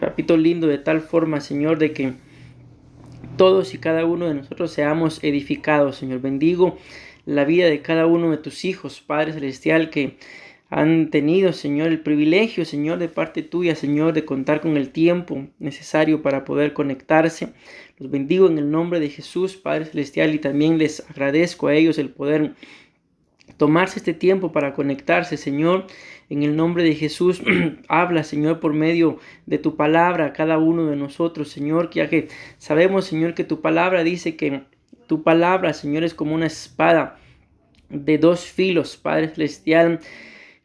papito lindo, de tal forma, Señor, de que todos y cada uno de nosotros seamos edificados, Señor. Bendigo la vida de cada uno de tus hijos, Padre Celestial, que han tenido, Señor, el privilegio, Señor, de parte tuya, Señor, de contar con el tiempo necesario para poder conectarse. Los bendigo en el nombre de Jesús, Padre Celestial, y también les agradezco a ellos el poder tomarse este tiempo para conectarse, Señor. En el nombre de Jesús, habla, Señor, por medio de tu palabra a cada uno de nosotros, Señor, ya que sabemos, Señor, que tu palabra dice que tu palabra, Señor, es como una espada de dos filos, Padre Celestial,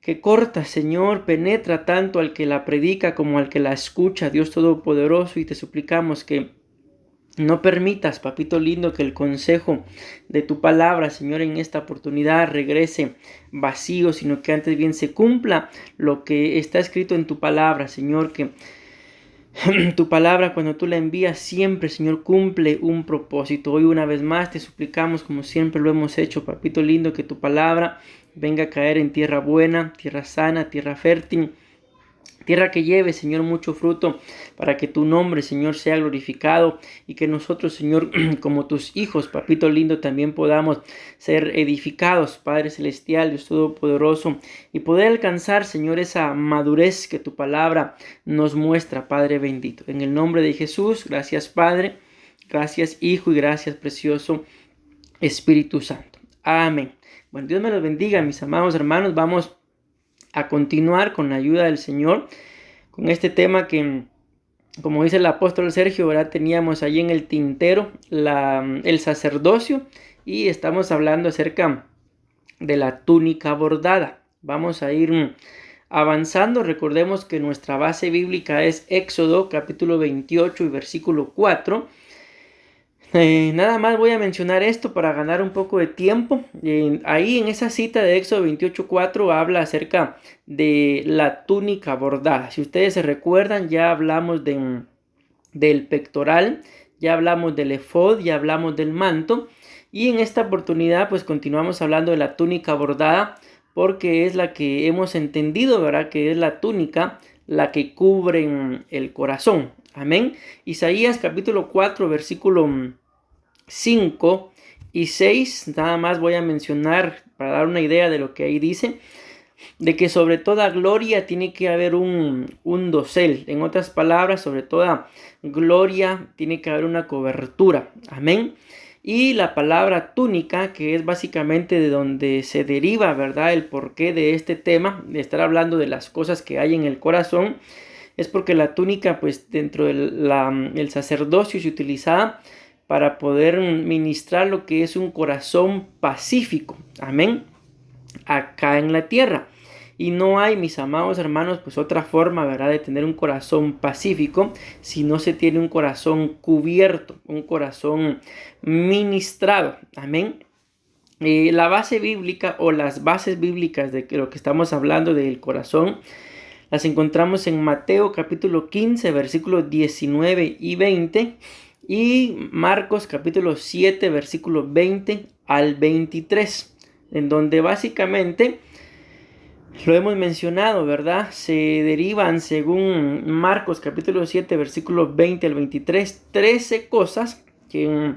que corta, Señor, penetra tanto al que la predica como al que la escucha, Dios Todopoderoso, y te suplicamos que no permitas, papito lindo, que el consejo de tu palabra, Señor, en esta oportunidad regrese vacío, sino que antes bien se cumpla lo que está escrito en tu palabra, Señor, que tu palabra, cuando tú la envías, siempre, Señor, cumple un propósito. Hoy una vez más te suplicamos, como siempre lo hemos hecho, papito lindo, que tu palabra venga a caer en tierra buena, tierra sana, tierra fértil, tierra que lleve, Señor, mucho fruto, para que tu nombre, Señor, sea glorificado y que nosotros, Señor, como tus hijos, papito lindo, también podamos ser edificados, Padre Celestial, Dios Todopoderoso, y poder alcanzar, Señor, esa madurez que tu palabra nos muestra, Padre bendito. En el nombre de Jesús, gracias, Padre, gracias, Hijo, y gracias, precioso Espíritu Santo. Amén. Bueno, Dios me los bendiga, mis amados hermanos. Vamos a continuar con la ayuda del Señor, con este tema que, como dice el apóstol Sergio, ¿verdad? Teníamos ahí en el tintero el sacerdocio, y estamos hablando acerca de la túnica bordada. Vamos a ir avanzando. Recordemos que nuestra base bíblica es Éxodo capítulo 28 y versículo 4. Nada más voy a mencionar esto para ganar un poco de tiempo. Ahí en esa cita de Éxodo 28:4 habla acerca de la túnica bordada. Si ustedes se recuerdan, ya hablamos del pectoral, ya hablamos del efod, ya hablamos del manto. Y en esta oportunidad pues continuamos hablando de la túnica bordada, porque es la que hemos entendido, ¿verdad? Que es la túnica la que cubre el corazón. Amén. Isaías capítulo 4 versículo 5 y 6, nada más voy a mencionar para dar una idea de lo que ahí dice, de que sobre toda gloria tiene que haber un dosel. En otras palabras, sobre toda gloria tiene que haber una cobertura. Amén. Y la palabra túnica, que es básicamente de donde se deriva, ¿verdad?, el porqué de este tema, de estar hablando de las cosas que hay en el corazón, es porque la túnica, pues dentro del sacerdocio se utilizaba para poder ministrar lo que es un corazón pacífico, amén, acá en la tierra. Y no hay, mis amados hermanos, pues otra forma, ¿verdad?, de tener un corazón pacífico si no se tiene un corazón cubierto, un corazón ministrado, amén. La base bíblica o las bases bíblicas de lo que estamos hablando del corazón las encontramos en Mateo capítulo 15, versículos 19 y 20. Y Marcos capítulo 7, versículo 20 al 23, en donde básicamente lo hemos mencionado, ¿verdad? Se derivan, según Marcos capítulo 7, versículo 20 al 23, 13 cosas que,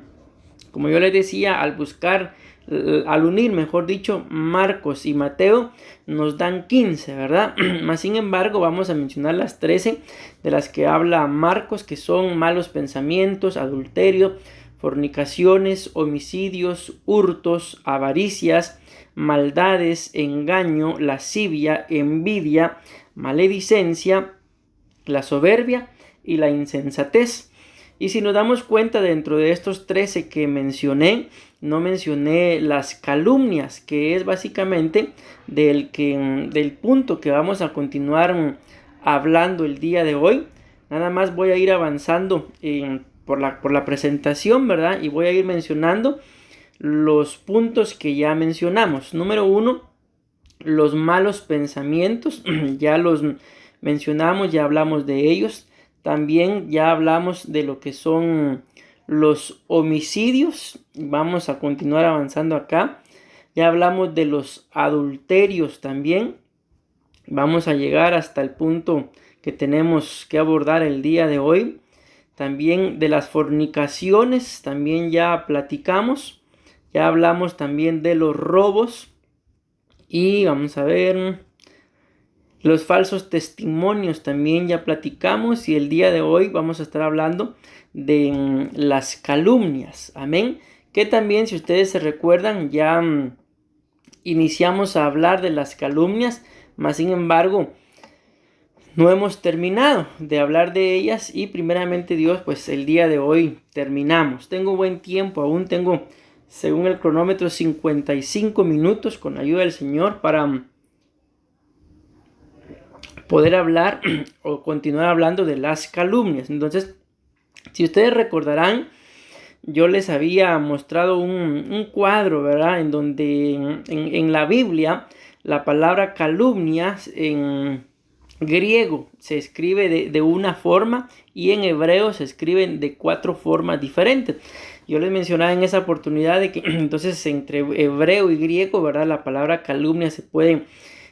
como yo les decía, al unir, mejor dicho, Marcos y Mateo, nos dan 15, ¿verdad? Mas sin embargo, vamos a mencionar las 13 de las que habla Marcos, que son malos pensamientos, adulterio, fornicaciones, homicidios, hurtos, avaricias, maldades, engaño, lascivia, envidia, maledicencia, la soberbia y la insensatez. Y si nos damos cuenta, dentro de estos 13 que mencioné, no mencioné las calumnias, que es básicamente del punto que vamos a continuar hablando el día de hoy. Nada más voy a ir avanzando por la presentación, ¿verdad? Y voy a ir mencionando los puntos que ya mencionamos. Número 1, los malos pensamientos. Ya los mencionamos, ya hablamos de ellos. También ya hablamos de lo que son los homicidios. Vamos a continuar avanzando acá. Ya hablamos de los adulterios también. Vamos a llegar hasta el punto que tenemos que abordar el día de hoy. También de las fornicaciones, también ya platicamos. Ya hablamos también de los robos. Y vamos a ver, los falsos testimonios también ya platicamos. Y el día de hoy vamos a estar hablando de las calumnias. Amén. Que también, si ustedes se recuerdan, ya iniciamos a hablar de las calumnias. Mas sin embargo, no hemos terminado de hablar de ellas. Y primeramente Dios, pues el día de hoy terminamos. Tengo buen tiempo, aún tengo, según el cronómetro, 55 minutos con ayuda del Señor para poder hablar o continuar hablando de las calumnias. Entonces, si ustedes recordarán, yo les había mostrado un cuadro, ¿verdad? En donde en la Biblia la palabra calumnia en griego se escribe de una forma y en hebreo se escriben de 4 formas diferentes. Yo les mencionaba en esa oportunidad de que entonces entre hebreo y griego, ¿verdad? La palabra calumnia se puede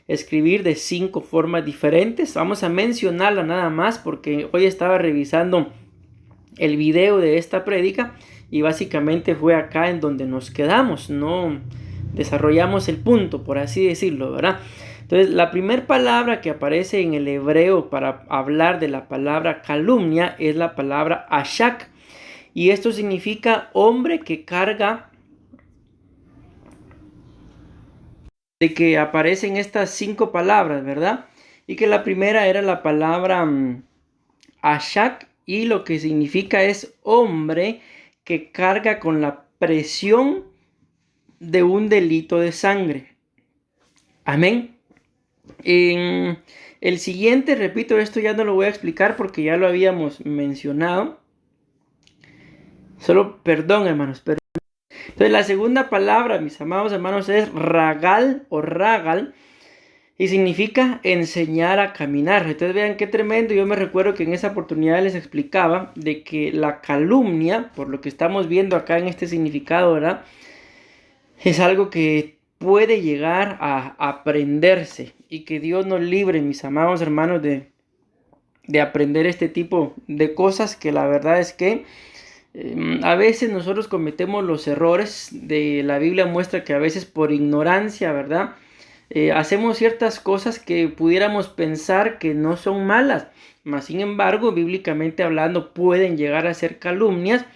escribir de 5 formas diferentes. Vamos a mencionarla nada más porque hoy estaba revisando el video de esta prédica y básicamente fue acá en donde nos quedamos, no desarrollamos el punto, por así decirlo, ¿verdad? Entonces, la primera palabra que aparece en el hebreo para hablar de la palabra calumnia es la palabra ashak. Y esto significa hombre que carga. De que aparecen estas 5 palabras, ¿verdad? Y que la primera era la palabra ashak. Y lo que significa es hombre que carga con la presión de un delito de sangre. Amén. En el siguiente, repito, esto ya no lo voy a explicar porque ya lo habíamos mencionado. Solo perdón, hermanos. Perdón. Entonces, la segunda palabra, mis amados hermanos, es ragal o ragal. Y significa enseñar a caminar. Entonces vean qué tremendo. Yo me recuerdo que en esa oportunidad les explicaba de que la calumnia, por lo que estamos viendo acá en este significado, ¿verdad? Es algo que puede llegar a aprenderse. Y que Dios nos libre, mis amados hermanos, de aprender este tipo de cosas que la verdad es que a veces nosotros cometemos los errores. De la Biblia muestra que a veces por ignorancia, ¿verdad? Hacemos ciertas cosas que pudiéramos pensar que no son malas, mas sin embargo, bíblicamente hablando, pueden llegar a ser calumnias.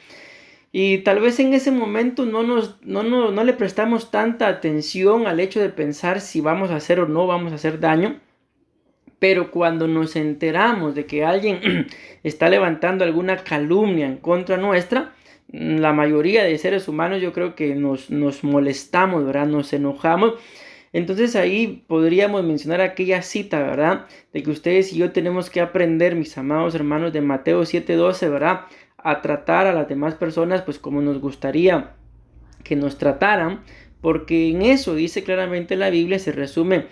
Y tal vez en ese momento no le prestamos tanta atención al hecho de pensar si vamos a hacer o no vamos a hacer daño. Pero cuando nos enteramos de que alguien está levantando alguna calumnia en contra nuestra, la mayoría de seres humanos yo creo que nos molestamos, ¿verdad? Nos enojamos. Entonces ahí podríamos mencionar aquella cita, ¿verdad? De que ustedes y yo tenemos que aprender, mis amados hermanos, de Mateo 7:12, ¿verdad? A tratar a las demás personas pues como nos gustaría que nos trataran. Porque en eso dice claramente la Biblia, se resume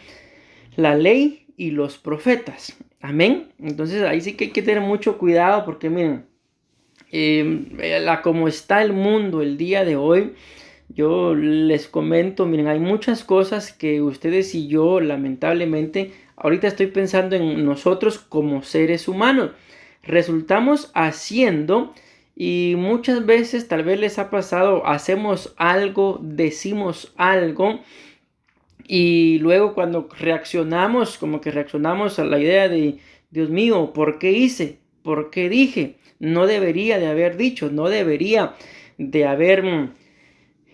la ley y los profetas. Amén. Entonces ahí sí que hay que tener mucho cuidado porque miren, como está el mundo el día de hoy, yo les comento, miren, hay muchas cosas que ustedes y yo, lamentablemente, ahorita estoy pensando en nosotros como seres humanos. Resultamos haciendo y muchas veces tal vez les ha pasado, hacemos algo, decimos algo y luego cuando reaccionamos, como que reaccionamos a la idea de, Dios mío, ¿por qué hice? ¿Por qué dije? No debería de haber dicho, no debería de haber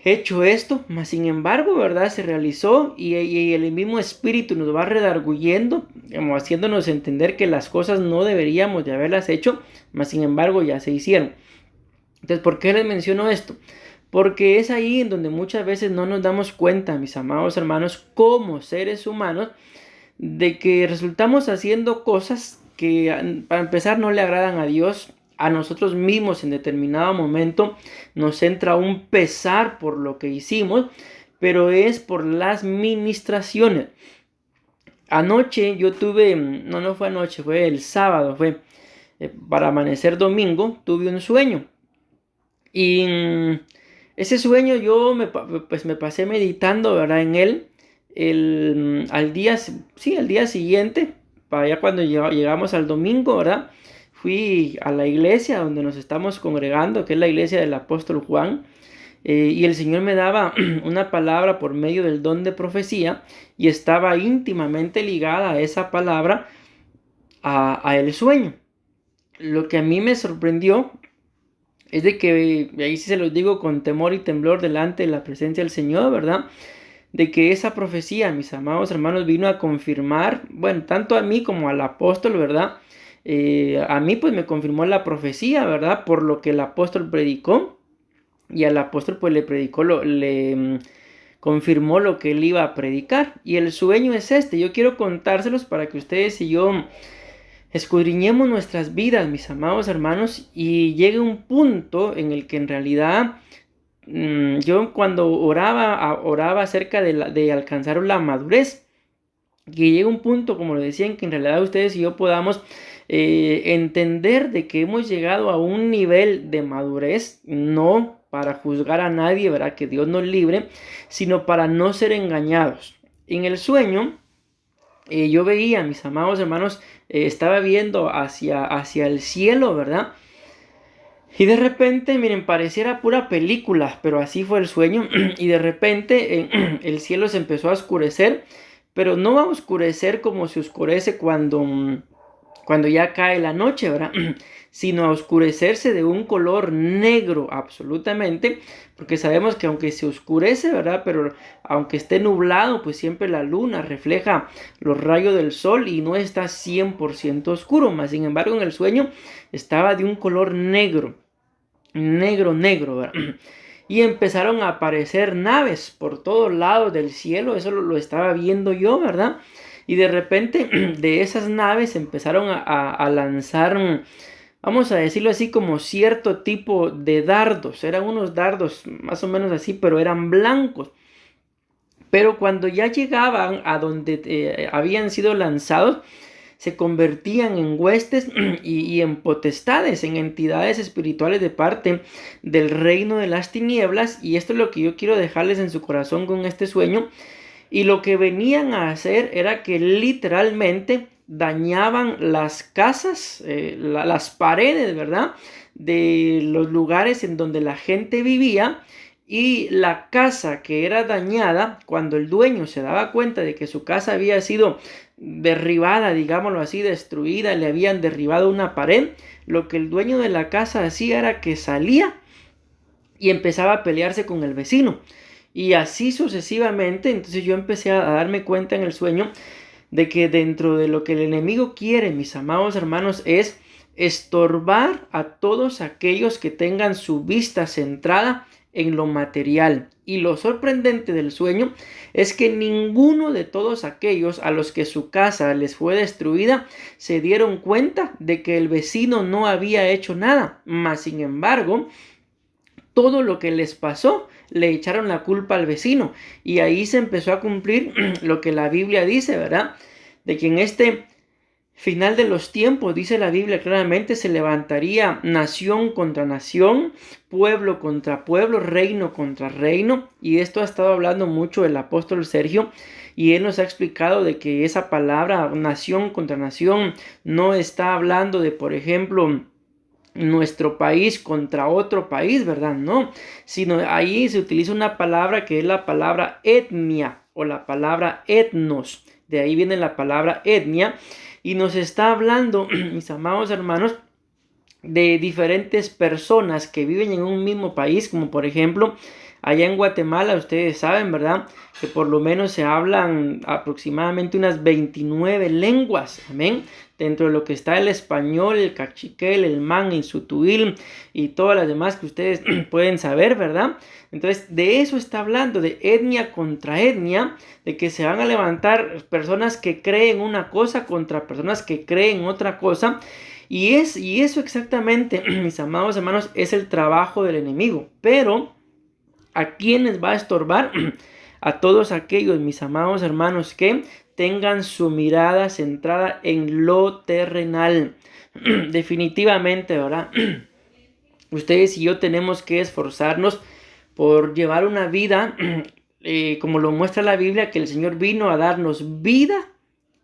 hecho esto, mas sin embargo, ¿verdad? Se realizó y el mismo espíritu nos va redarguyendo, como haciéndonos entender que las cosas no deberíamos de haberlas hecho, mas sin embargo ya se hicieron. Entonces, ¿por qué les menciono esto? Porque es ahí en donde muchas veces no nos damos cuenta, mis amados hermanos, como seres humanos, de que resultamos haciendo cosas que para empezar no le agradan a Dios. A nosotros mismos en determinado momento nos entra un pesar por lo que hicimos, pero es por las ministraciones. Anoche yo tuve, no fue anoche, fue el sábado, fue para amanecer domingo, tuve un sueño. Y ese sueño yo me pasé meditando, ¿verdad? En él. Al día siguiente, para allá cuando llegamos al domingo, ¿verdad? Fui a la iglesia donde nos estamos congregando, que es la iglesia del apóstol Juan. Y el Señor me daba una palabra por medio del don de profecía y estaba íntimamente ligada a esa palabra, a el sueño. Lo que a mí me sorprendió es de que, y ahí sí se los digo con temor y temblor delante de la presencia del Señor, ¿verdad? De que esa profecía, mis amados hermanos, vino a confirmar, bueno, tanto a mí como al apóstol, ¿verdad? A mí pues me confirmó la profecía, ¿verdad? Por lo que el apóstol predicó. Y al apóstol pues le predicó, confirmó lo que él iba a predicar. Y el sueño es este. Yo quiero contárselos para que ustedes y yo escudriñemos nuestras vidas, mis amados hermanos, y llegue un punto en el que en realidad yo cuando oraba acerca de alcanzar la madurez, que llegue un punto, como lo decía, en que en realidad ustedes y yo podamos entender de que hemos llegado a un nivel de madurez, no para juzgar a nadie, ¿verdad? Que Dios nos libre, sino para no ser engañados. En el sueño, yo veía, mis amados hermanos, estaba viendo hacia el cielo, ¿verdad? Y de repente, miren, pareciera pura película, pero así fue el sueño. Y de repente el cielo se empezó a oscurecer, pero no va a oscurecer como se oscurece cuando ya cae la noche, ¿verdad? Sino a oscurecerse de un color negro absolutamente, porque sabemos que aunque se oscurece, ¿verdad? Pero aunque esté nublado, pues siempre la luna refleja los rayos del sol y no está 100% oscuro, más sin embargo en el sueño estaba de un color negro, negro, ¿verdad? Y empezaron a aparecer naves por todos lados del cielo, eso lo estaba viendo yo, ¿verdad? Y de repente de esas naves empezaron a lanzar, vamos a decirlo así, como cierto tipo de dardos. Eran unos dardos más o menos así, pero eran blancos. Pero cuando ya llegaban a donde habían sido lanzados, se convertían en huestes y en potestades, en entidades espirituales de parte del reino de las tinieblas. Y esto es lo que yo quiero dejarles en su corazón con este sueño. Y lo que venían a hacer era que literalmente dañaban las casas, las paredes, ¿verdad? De los lugares en donde la gente vivía. Y la casa que era dañada, cuando el dueño se daba cuenta de que su casa había sido derribada, digámoslo así, destruida, le habían derribado una pared, lo que el dueño de la casa hacía era que salía y empezaba a pelearse con el vecino. Y así sucesivamente. Entonces yo empecé a darme cuenta en el sueño de que dentro de lo que el enemigo quiere, mis amados hermanos, es estorbar a todos aquellos que tengan su vista centrada en lo material. Y lo sorprendente del sueño es que ninguno de todos aquellos a los que su casa les fue destruida se dieron cuenta de que el vecino no había hecho nada. Mas sin embargo, todo lo que les pasó le echaron la culpa al vecino. Y ahí se empezó a cumplir lo que la Biblia dice, ¿verdad? De que en este final de los tiempos, dice la Biblia claramente, se levantaría nación contra nación, pueblo contra pueblo, reino contra reino. Y esto ha estado hablando mucho el apóstol Sergio. Y él nos ha explicado de que esa palabra nación contra nación no está hablando de, por ejemplo, nuestro país contra otro país, ¿verdad? No, sino ahí se utiliza una palabra que es la palabra etnia o la palabra etnos. De ahí viene la palabra etnia y nos está hablando, mis amados hermanos, de diferentes personas que viven en un mismo país, como por ejemplo allá en Guatemala. Ustedes saben, ¿verdad?, que por lo menos se hablan aproximadamente unas 29 lenguas, amén, dentro de lo que está el español, el cachiquel, el man, el sutuil y todas las demás que ustedes pueden saber, ¿verdad? Entonces de eso está hablando, de etnia contra etnia, de que se van a levantar personas que creen una cosa contra personas que creen otra cosa. Y eso exactamente, mis amados hermanos, es el trabajo del enemigo. Pero ¿a quiénes va a estorbar? A todos aquellos, mis amados hermanos, que tengan su mirada centrada en lo terrenal. Definitivamente, ¿verdad? Ustedes y yo tenemos que esforzarnos por llevar una vida, como lo muestra la Biblia, que el Señor vino a darnos vida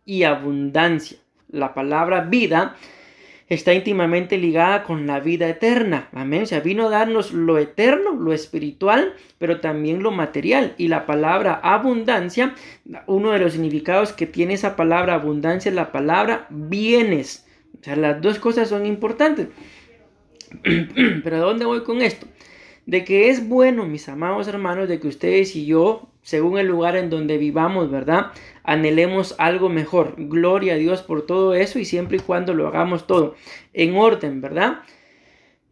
y abundancia. la palabra vida está íntimamente ligada con la vida eterna. Amén. O sea, vino a darnos lo eterno, lo espiritual, pero también lo material. Y la palabra abundancia, uno de los significados que tiene esa palabra abundancia es la palabra bienes. O sea, las dos cosas son importantes. Pero ¿a dónde voy con esto? De que es bueno, mis amados hermanos, de que ustedes y yo, según el lugar en donde vivamos, ¿verdad?, anhelemos algo mejor. Gloria a Dios por todo eso, y siempre y cuando lo hagamos todo en orden, ¿verdad?,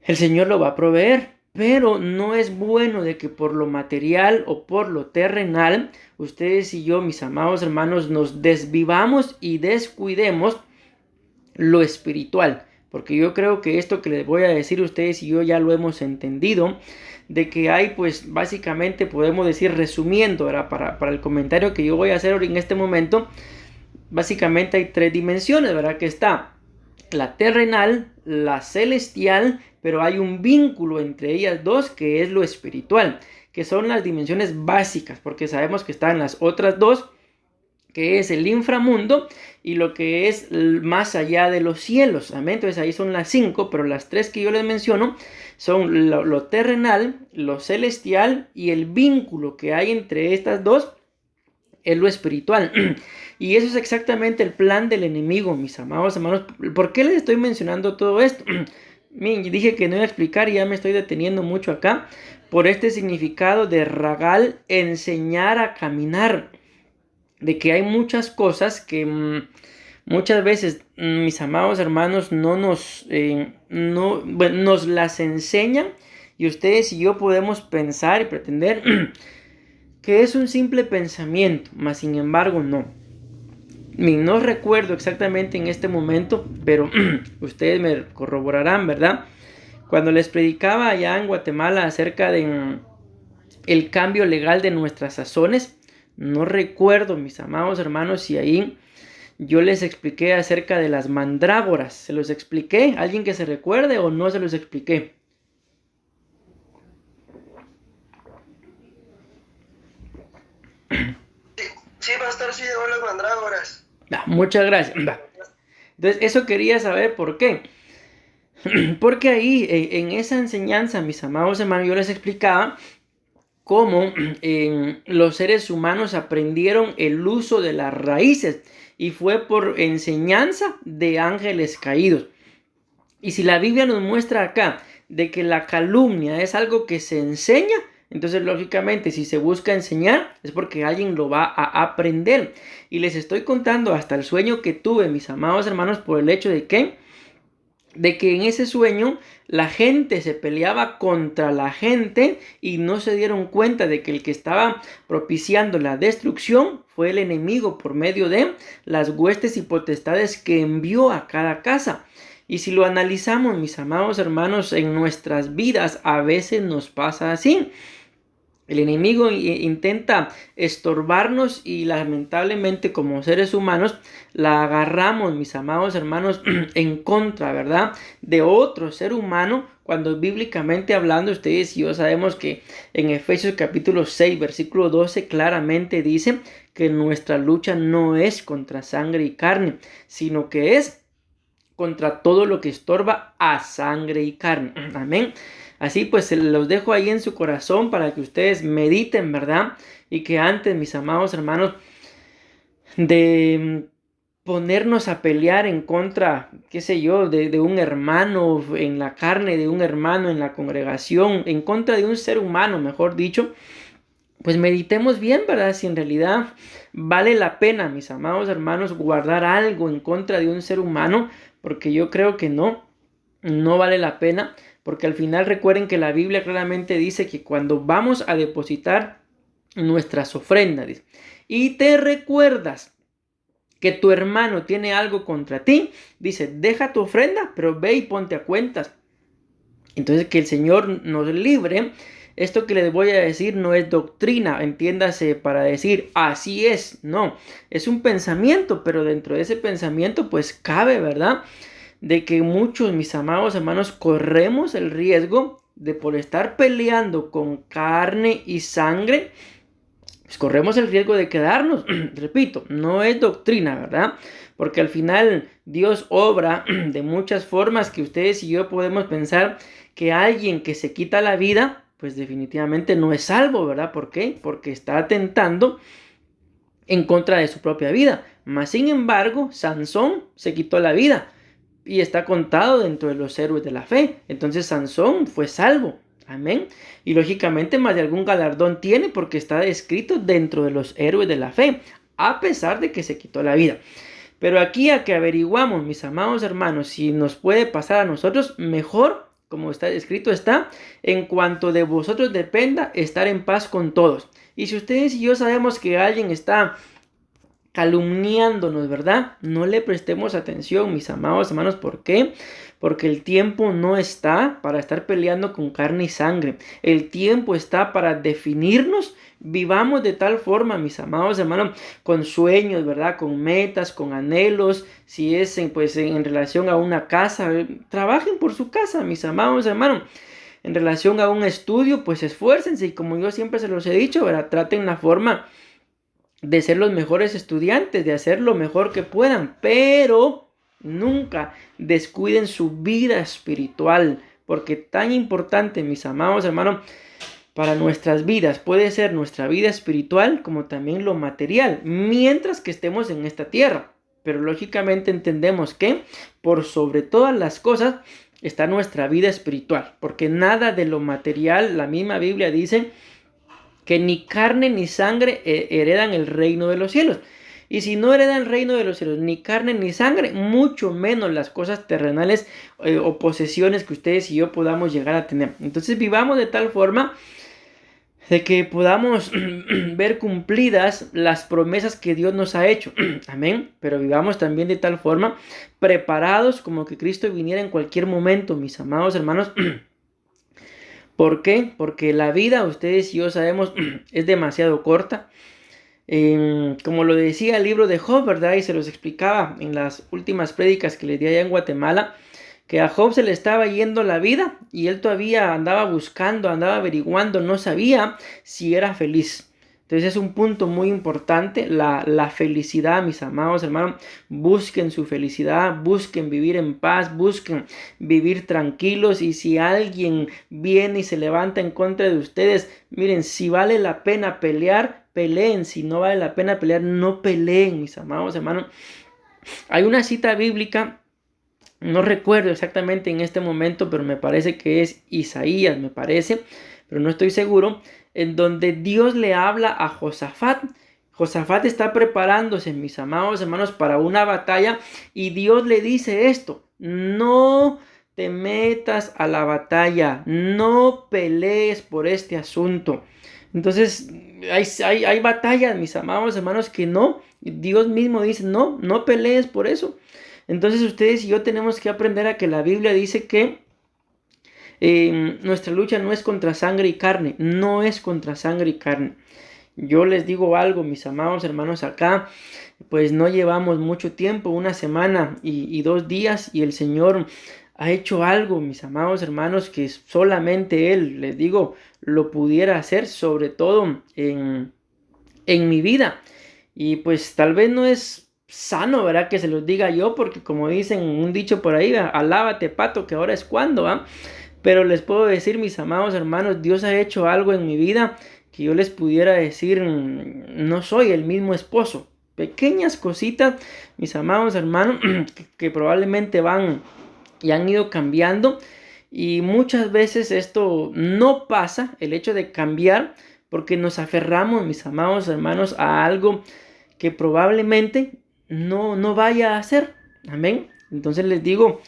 el Señor lo va a proveer. Pero no es bueno de que por lo material o por lo terrenal, ustedes y yo, mis amados hermanos, nos desvivamos y descuidemos lo espiritual. Porque yo creo que esto que les voy a decir ustedes y yo ya lo hemos entendido, de que hay, pues básicamente podemos decir, resumiendo, ¿verdad?, para el comentario que yo voy a hacer en este momento, básicamente hay tres dimensiones, ¿verdad?, que está la terrenal, la celestial, pero hay un vínculo entre ellas dos que es lo espiritual, que son las dimensiones básicas, porque sabemos que están las otras dos, que es el inframundo y lo que es más allá de los cielos. Amén. Entonces ahí son las 5, pero las 3 que yo les menciono son lo terrenal, lo celestial, y el vínculo que hay entre estas dos es lo espiritual. Y eso es exactamente el plan del enemigo, mis amados hermanos. ¿Por qué les estoy mencionando todo esto? Miren, dije que no iba a explicar y ya me estoy deteniendo mucho acá por este significado de ragal, enseñar a caminar. De que hay muchas cosas que muchas veces mis amados hermanos no nos las enseñan, y ustedes y yo podemos pensar y pretender que es un simple pensamiento, mas sin embargo no. No recuerdo exactamente en este momento, pero ustedes me corroborarán, ¿verdad? Cuando les predicaba allá en Guatemala acerca de el cambio legal de nuestras sazones, no recuerdo, mis amados hermanos, si ahí yo les expliqué acerca de las mandrágoras. ¿Se los expliqué? ¿Alguien que se recuerde o no se los expliqué? Sí, pastor, sí llegó las mandrágoras. Muchas gracias. Entonces, eso quería saber por qué. Porque ahí, en esa enseñanza, mis amados hermanos, yo les explicaba cómo los seres humanos aprendieron el uso de las raíces, y fue por enseñanza de ángeles caídos. Y si la Biblia nos muestra acá de que la calumnia es algo que se enseña, entonces lógicamente si se busca enseñar es porque alguien lo va a aprender. Y les estoy contando hasta el sueño que tuve, mis amados hermanos, por el hecho de que en ese sueño la gente se peleaba contra la gente y no se dieron cuenta de que el que estaba propiciando la destrucción fue el enemigo por medio de las huestes y potestades que envió a cada casa. Y si lo analizamos, mis amados hermanos, en nuestras vidas a veces nos pasa así. El enemigo intenta estorbarnos y lamentablemente como seres humanos la agarramos, mis amados hermanos, en contra, ¿verdad?, de otro ser humano, cuando bíblicamente hablando ustedes y yo sabemos que en Efesios capítulo 6 versículo 12 claramente dice que nuestra lucha no es contra sangre y carne, sino que es contra todo lo que estorba a sangre y carne. Amén. Así pues, se los dejo ahí en su corazón para que ustedes mediten, ¿verdad? Y que antes, mis amados hermanos, de ponernos a pelear en contra, qué sé yo, de un hermano en la carne, de un hermano en la congregación, en contra de un ser humano, mejor dicho, pues meditemos bien, ¿verdad? Si en realidad vale la pena, mis amados hermanos, guardar algo en contra de un ser humano, porque yo creo que no vale la pena. Porque al final recuerden que la Biblia claramente dice que cuando vamos a depositar nuestras ofrendas y te recuerdas que tu hermano tiene algo contra ti, dice, deja tu ofrenda, pero ve y ponte a cuentas. Entonces que el Señor nos libre. Esto que les voy a decir no es doctrina, entiéndase, para decir así es, no, es un pensamiento, pero dentro de ese pensamiento pues cabe, ¿verdad?, de que muchos, mis amados hermanos, corremos el riesgo de por estar peleando con carne y sangre, pues corremos el riesgo de quedarnos. Repito, no es doctrina, ¿verdad? Porque al final Dios obra de muchas formas que ustedes y yo podemos pensar que alguien que se quita la vida, pues definitivamente no es salvo, ¿verdad? ¿Por qué? Porque está atentando en contra de su propia vida. Mas sin embargo, Sansón se quitó la vida y está contado dentro de los héroes de la fe. Entonces Sansón fue salvo. Amén. Y lógicamente más de algún galardón tiene porque está escrito dentro de los héroes de la fe, a pesar de que se quitó la vida. Pero aquí a que averiguamos, mis amados hermanos, si nos puede pasar a nosotros, mejor, como está escrito está, en cuanto de vosotros dependa, estar en paz con todos. Y si ustedes y yo sabemos que alguien está calumniándonos, ¿verdad? No le prestemos atención, mis amados hermanos. ¿Por qué? Porque el tiempo no está para estar peleando con carne y sangre. El tiempo está para definirnos. Vivamos de tal forma, mis amados hermanos, con sueños, ¿verdad? Con metas, con anhelos. Si es pues en relación a una casa, trabajen por su casa, mis amados hermanos. En relación a un estudio, pues esfuércense. Y como yo siempre se los he dicho, ¿verdad? Traten la forma de ser los mejores estudiantes, de hacer lo mejor que puedan, pero nunca descuiden su vida espiritual, porque tan importante, mis amados hermanos, para nuestras vidas puede ser nuestra vida espiritual como también lo material, mientras que estemos en esta tierra. Pero lógicamente entendemos que por sobre todas las cosas está nuestra vida espiritual, porque nada de lo material, la misma Biblia dice que ni carne ni sangre heredan el reino de los cielos. Y si no heredan el reino de los cielos, ni carne ni sangre, mucho menos las cosas terrenales o posesiones que ustedes y yo podamos llegar a tener. Entonces vivamos de tal forma de que podamos ver cumplidas las promesas que Dios nos ha hecho. Amén. Pero vivamos también de tal forma preparados como que Cristo viniera en cualquier momento, mis amados hermanos. ¿Por qué? Porque la vida, ustedes y yo sabemos, es demasiado corta. Como lo decía el libro de Job, ¿verdad? Y se los explicaba en las últimas prédicas que les di allá en Guatemala, que a Job se le estaba yendo la vida y él todavía andaba buscando, andaba averiguando, no sabía si era feliz. Entonces es un punto muy importante, la felicidad, mis amados hermanos. Busquen su felicidad, busquen vivir en paz, busquen vivir tranquilos. Y si alguien viene y se levanta en contra de ustedes, miren, si vale la pena pelear, peleen. Si no vale la pena pelear, no peleen, mis amados hermanos. Hay una cita bíblica, no recuerdo exactamente en este momento, pero me parece que es Isaías, me parece, pero no estoy seguro, en donde Dios le habla a Josafat. Josafat está preparándose, mis amados hermanos, para una batalla y Dios le dice esto: no te metas a la batalla, no pelees por este asunto. Entonces hay batallas, mis amados hermanos, que no, Dios mismo dice, no pelees por eso. Entonces ustedes y yo tenemos que aprender a que la Biblia dice que nuestra lucha no es contra sangre y carne, no es contra sangre y carne. Yo les digo algo, mis amados hermanos, acá pues no llevamos mucho tiempo, una semana y 2 días, y el Señor ha hecho algo, mis amados hermanos, que solamente Él, les digo, lo pudiera hacer, sobre todo en mi vida. Y pues tal vez no es sano, ¿verdad?, que se los diga yo, porque como dicen un dicho por ahí, alábate pato, que ahora es cuando, ¿ah? Pero les puedo decir, mis amados hermanos, Dios ha hecho algo en mi vida que yo les pudiera decir, no soy el mismo esposo. Pequeñas cositas, mis amados hermanos, que probablemente van y han ido cambiando. Y muchas veces esto no pasa, el hecho de cambiar, porque nos aferramos, mis amados hermanos, a algo que probablemente no vaya a ser. Amén. Entonces les digo,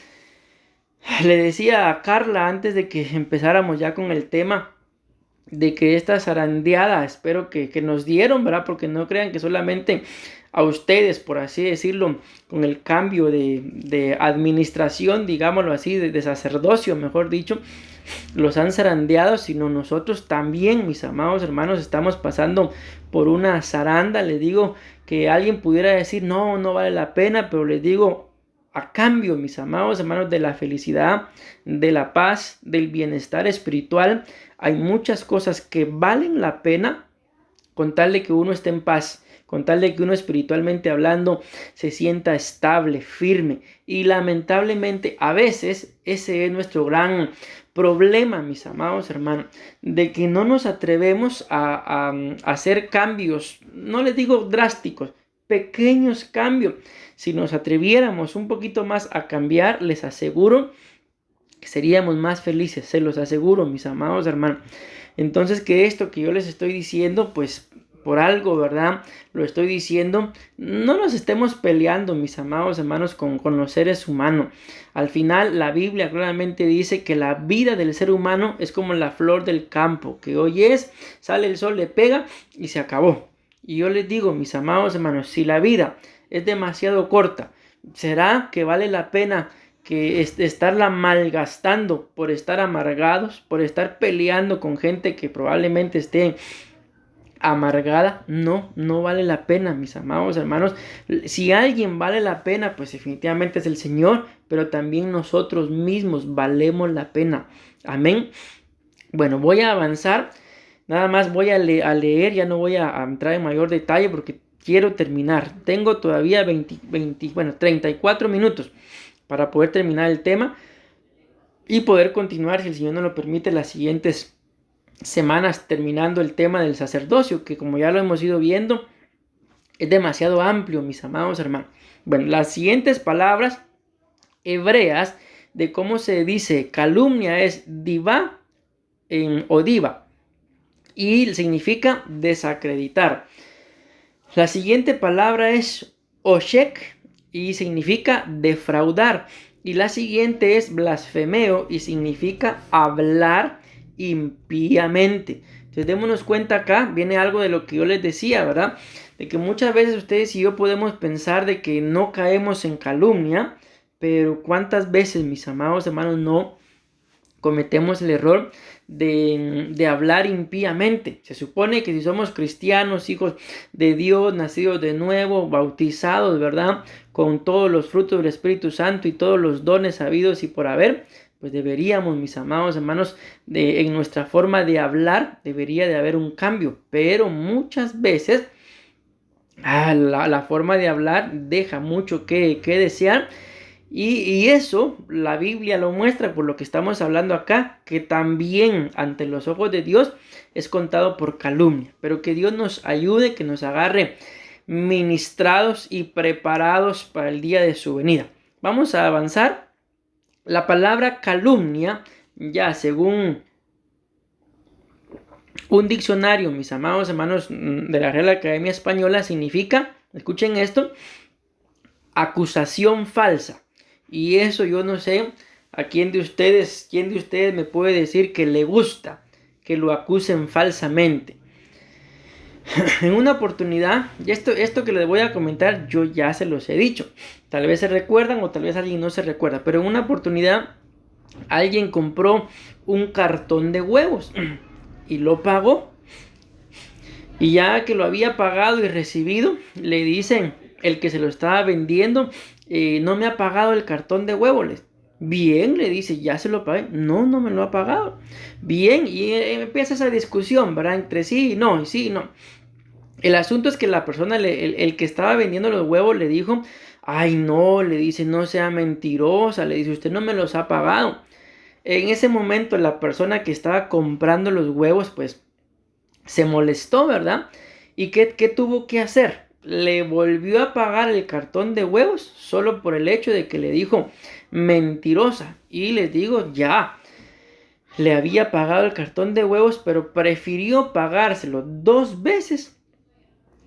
le decía a Carla antes de que empezáramos ya con el tema, de que esta zarandeada, espero que nos dieron, ¿verdad? Porque no crean que solamente a ustedes, por así decirlo, con el cambio de administración, digámoslo así, de sacerdocio, mejor dicho, los han zarandeado, sino nosotros también, mis amados hermanos, estamos pasando por una zaranda. Les digo que alguien pudiera decir, no vale la pena, pero les digo, a cambio, mis amados hermanos, de la felicidad, de la paz, del bienestar espiritual, hay muchas cosas que valen la pena con tal de que uno esté en paz, con tal de que uno espiritualmente hablando se sienta estable, firme. Y lamentablemente a veces ese es nuestro gran problema, mis amados hermanos, de que no nos atrevemos a hacer cambios, no les digo drásticos, pequeños cambios. Si nos atreviéramos un poquito más a cambiar, les aseguro que seríamos más felices, se los aseguro, mis amados hermanos. Entonces, que esto que yo les estoy diciendo, pues por algo, ¿verdad? Lo estoy diciendo. No nos estemos peleando, mis amados hermanos, con los seres humanos. Al final, la Biblia claramente dice que la vida del ser humano es como la flor del campo, que hoy sale el sol, le pega y se acabó. Y yo les digo, mis amados hermanos, si la vida es demasiado corta, ¿será que vale la pena que estarla malgastando por estar amargados, por estar peleando con gente que probablemente esté amargada? No vale la pena, mis amados hermanos. Si alguien vale la pena, pues definitivamente es el Señor, pero también nosotros mismos valemos la pena. Amén. Bueno, voy a avanzar. Nada más voy a leer, ya no voy a entrar en mayor detalle porque quiero terminar. Tengo todavía 34 minutos para poder terminar el tema y poder continuar, si el Señor nos lo permite, las siguientes semanas terminando el tema del sacerdocio, que como ya lo hemos ido viendo, es demasiado amplio, mis amados hermanos. Bueno, las siguientes palabras hebreas de cómo se dice calumnia es divá o diva, y significa desacreditar. La siguiente palabra es oshek y significa defraudar. Y la siguiente es blasfemeo y significa hablar impíamente. Entonces démonos cuenta, acá viene algo de lo que yo les decía, ¿verdad? De que muchas veces ustedes y yo podemos pensar de que no caemos en calumnia, pero cuántas veces, mis amados hermanos, no cometemos el error de hablar impíamente. Se supone que si somos cristianos, hijos de Dios, nacidos de nuevo, bautizados, ¿verdad?, con todos los frutos del Espíritu Santo y todos los dones habidos y por haber, pues deberíamos, mis amados hermanos, en nuestra forma de hablar debería de haber un cambio. Pero muchas veces la forma de hablar deja mucho que desear. Y eso la Biblia lo muestra por lo que estamos hablando acá, que también ante los ojos de Dios es contado por calumnia. Pero que Dios nos ayude, que nos agarre ministrados y preparados para el día de su venida. Vamos a avanzar. La palabra calumnia, ya según un diccionario, mis amados hermanos, de la Real Academia Española, significa, escuchen esto, acusación falsa. Y eso yo no sé a quién de ustedes me puede decir que le gusta que lo acusen falsamente. En una oportunidad, y esto que les voy a comentar, yo ya se los he dicho. Tal vez se recuerdan o tal vez alguien no se recuerda. Pero en una oportunidad, alguien compró un cartón de huevos y lo pagó. Y ya que lo había pagado y recibido, le dicen el que se lo estaba vendiendo, no me ha pagado el cartón de huevos. Bien, le dice, ya se lo pagué. No me lo ha pagado. Bien, y empieza esa discusión, ¿verdad? Entre sí y no, y sí y no. El asunto es que la persona, el que estaba vendiendo los huevos le dijo, ay no, le dice, no sea mentirosa, le dice, usted no me los ha pagado. En ese momento la persona que estaba comprando los huevos, pues se molestó, ¿verdad? ¿Y qué tuvo que hacer? Le volvió a pagar el cartón de huevos solo por el hecho de que le dijo mentirosa. Y les digo, ya le había pagado el cartón de huevos, pero prefirió pagárselo 2 veces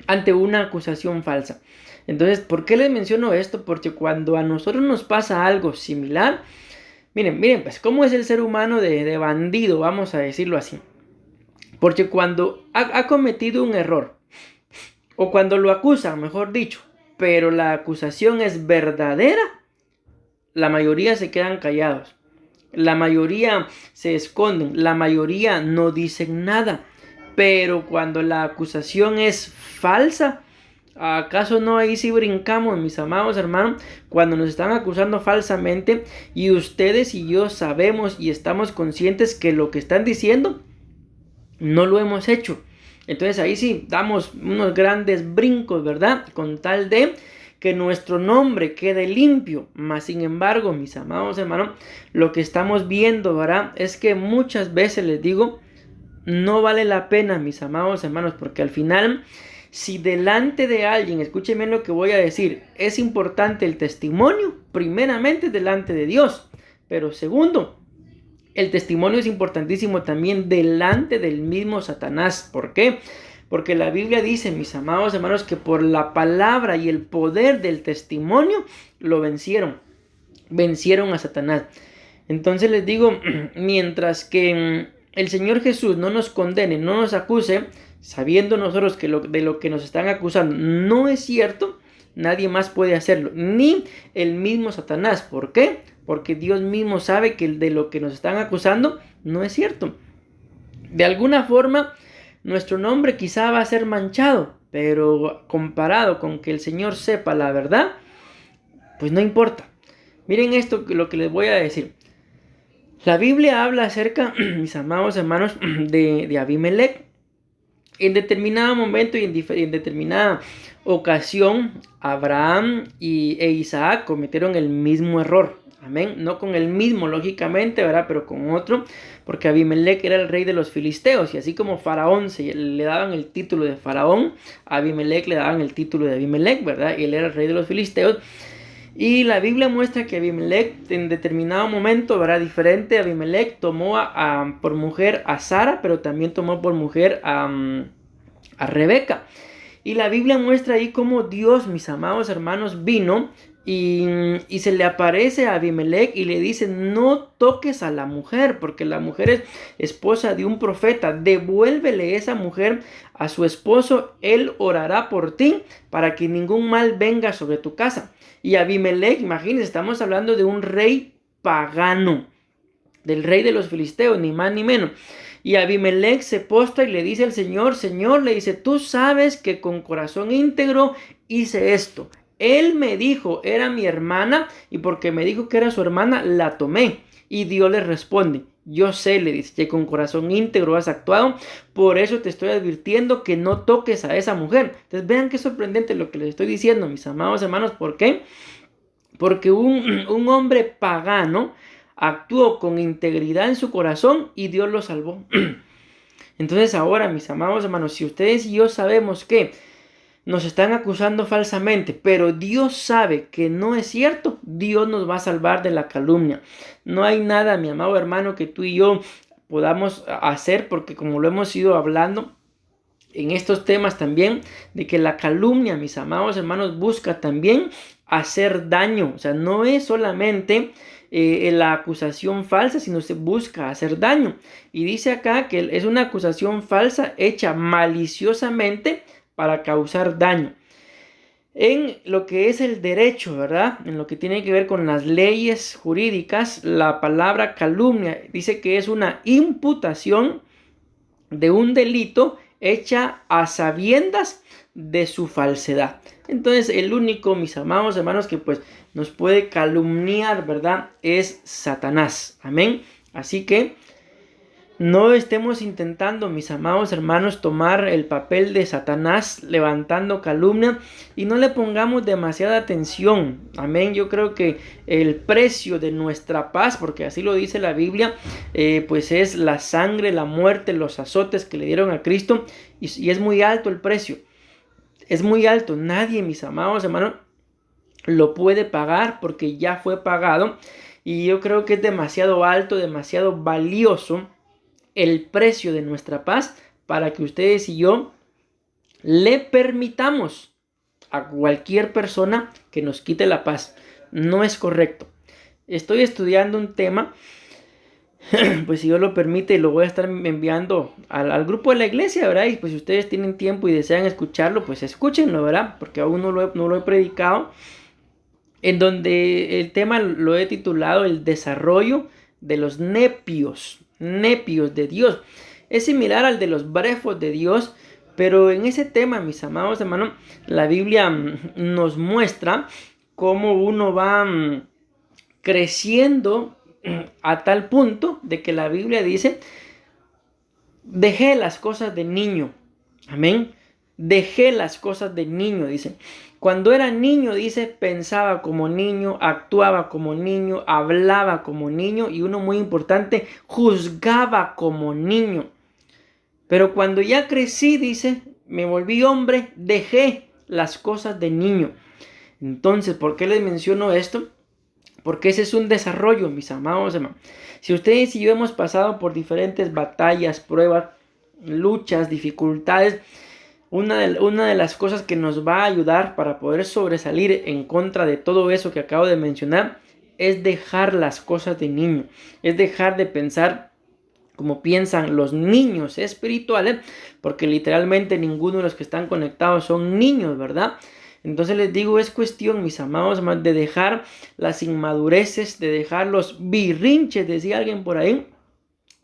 ante una acusación falsa. Entonces, ¿por qué les menciono esto? Porque cuando a nosotros nos pasa algo similar, miren, pues cómo es el ser humano de bandido, vamos a decirlo así. Porque cuando ha cometido un error, o cuando lo acusan, mejor dicho, pero la acusación es verdadera, la mayoría se quedan callados. La mayoría se esconden, la mayoría no dicen nada. Pero cuando la acusación es falsa, ¿acaso no ahí sí brincamos, mis amados hermanos? Cuando nos están acusando falsamente y ustedes y yo sabemos y estamos conscientes que lo que están diciendo no lo hemos hecho. Entonces ahí sí damos unos grandes brincos, ¿verdad? Con tal de que nuestro nombre quede limpio. Mas sin embargo, mis amados hermanos, lo que estamos viendo, ¿verdad? Es que muchas veces les digo, no vale la pena, mis amados hermanos, porque al final, si delante de alguien, escúcheme lo que voy a decir, es importante el testimonio, primeramente delante de Dios, pero segundo, el testimonio es importantísimo también delante del mismo Satanás. ¿Por qué? Porque la Biblia dice, mis amados hermanos, que por la palabra y el poder del testimonio lo vencieron a Satanás. Entonces les digo, mientras que el Señor Jesús no nos condene, no nos acuse, sabiendo nosotros que de lo que nos están acusando no es cierto, nadie más puede hacerlo, ni el mismo Satanás. ¿Por qué? Porque Dios mismo sabe que de lo que nos están acusando no es cierto. De alguna forma, nuestro nombre quizá va a ser manchado, pero comparado con que el Señor sepa la verdad, pues no importa. Miren esto, lo que les voy a decir. La Biblia habla acerca, mis amados hermanos, de Abimelech. En determinado momento y en determinada ocasión, Abraham e Isaac cometieron el mismo error. Amén. No con el mismo, lógicamente, ¿verdad? Pero con otro. Porque Abimelech era el rey de los filisteos. Y así como Faraón le daban el título de Faraón, a Abimelech le daban el título de Abimelech, ¿verdad? Y él era el rey de los filisteos. Y la Biblia muestra que Abimelech en determinado momento, ¿verdad? Diferente, Abimelech tomó por mujer a Sara, pero también tomó por mujer a Rebeca. Y la Biblia muestra ahí cómo Dios, mis amados hermanos, vino y se le aparece a Abimelech y le dice, no toques a la mujer, porque la mujer es esposa de un profeta, devuélvele esa mujer a su esposo, él orará por ti para que ningún mal venga sobre tu casa. Y Abimelech, imagínense, estamos hablando de un rey pagano, del rey de los filisteos, ni más ni menos. Y Abimelech se postra y le dice al Señor, Señor, le dice, tú sabes que con corazón íntegro hice esto. Él me dijo, era mi hermana, y porque me dijo que era su hermana, la tomé. Y Dios le responde, yo sé, le dice, que con corazón íntegro has actuado, por eso te estoy advirtiendo que no toques a esa mujer. Entonces vean qué sorprendente lo que les estoy diciendo, mis amados hermanos. ¿Por qué? Porque un hombre pagano actuó con integridad en su corazón y Dios lo salvó. Entonces ahora, mis amados hermanos, si ustedes y yo sabemos que nos están acusando falsamente, pero Dios sabe que no es cierto, Dios nos va a salvar de la calumnia. No hay nada, mi amado hermano, que tú y yo podamos hacer, porque como lo hemos ido hablando en estos temas también, de que la calumnia, mis amados hermanos, busca también hacer daño. O sea, no es solamente la acusación falsa, sino se busca hacer daño. Y dice acá que es una acusación falsa hecha maliciosamente para causar daño. En lo que es el derecho, ¿verdad? En lo que tiene que ver con las leyes jurídicas, la palabra calumnia dice que es una imputación de un delito hecha a sabiendas de su falsedad. Entonces el único, mis amados hermanos, que pues nos puede calumniar, ¿verdad? Es Satanás. Amén. Así que no estemos intentando, mis amados hermanos, tomar el papel de Satanás levantando calumnia y no le pongamos demasiada atención. Amén. Yo creo que el precio de nuestra paz, porque así lo dice la Biblia, pues es la sangre, la muerte, los azotes que le dieron a Cristo, y es muy alto el precio. Es muy alto. Nadie, mis amados hermanos, lo puede pagar porque ya fue pagado. Y yo creo que es demasiado alto, demasiado valioso el precio de nuestra paz para que ustedes y yo le permitamos a cualquier persona que nos quite la paz. No es correcto. Estoy estudiando un tema, pues si Dios lo permite, lo voy a estar enviando al grupo de la iglesia, ¿verdad? Y pues si ustedes tienen tiempo y desean escucharlo, pues escúchenlo, ¿verdad? Porque aún no lo he predicado. En donde el tema lo he titulado el desarrollo de los nepios de Dios. Es similar al de los brefos de Dios, pero en ese tema, mis amados hermanos, la Biblia nos muestra cómo uno va creciendo a tal punto de que la Biblia dice, dejé las cosas de niño Amén. Dejé las cosas de niño, dice. Cuando era niño, dice, pensaba como niño, actuaba como niño, hablaba como niño y uno muy importante, juzgaba como niño. Pero cuando ya crecí, dice, me volví hombre, dejé las cosas de niño. Entonces, ¿por qué les menciono esto? Porque ese es un desarrollo, mis amados hermanos. Si ustedes y yo hemos pasado por diferentes batallas, pruebas, luchas, dificultades, una de las cosas que nos va a ayudar para poder sobresalir en contra de todo eso que acabo de mencionar es dejar las cosas de niño, es dejar de pensar como piensan los niños espirituales, porque literalmente ninguno de los que están conectados son niños, ¿verdad? Entonces les digo, es cuestión, mis amados, de dejar las inmadureces, de dejar los birrinches, decía alguien por ahí.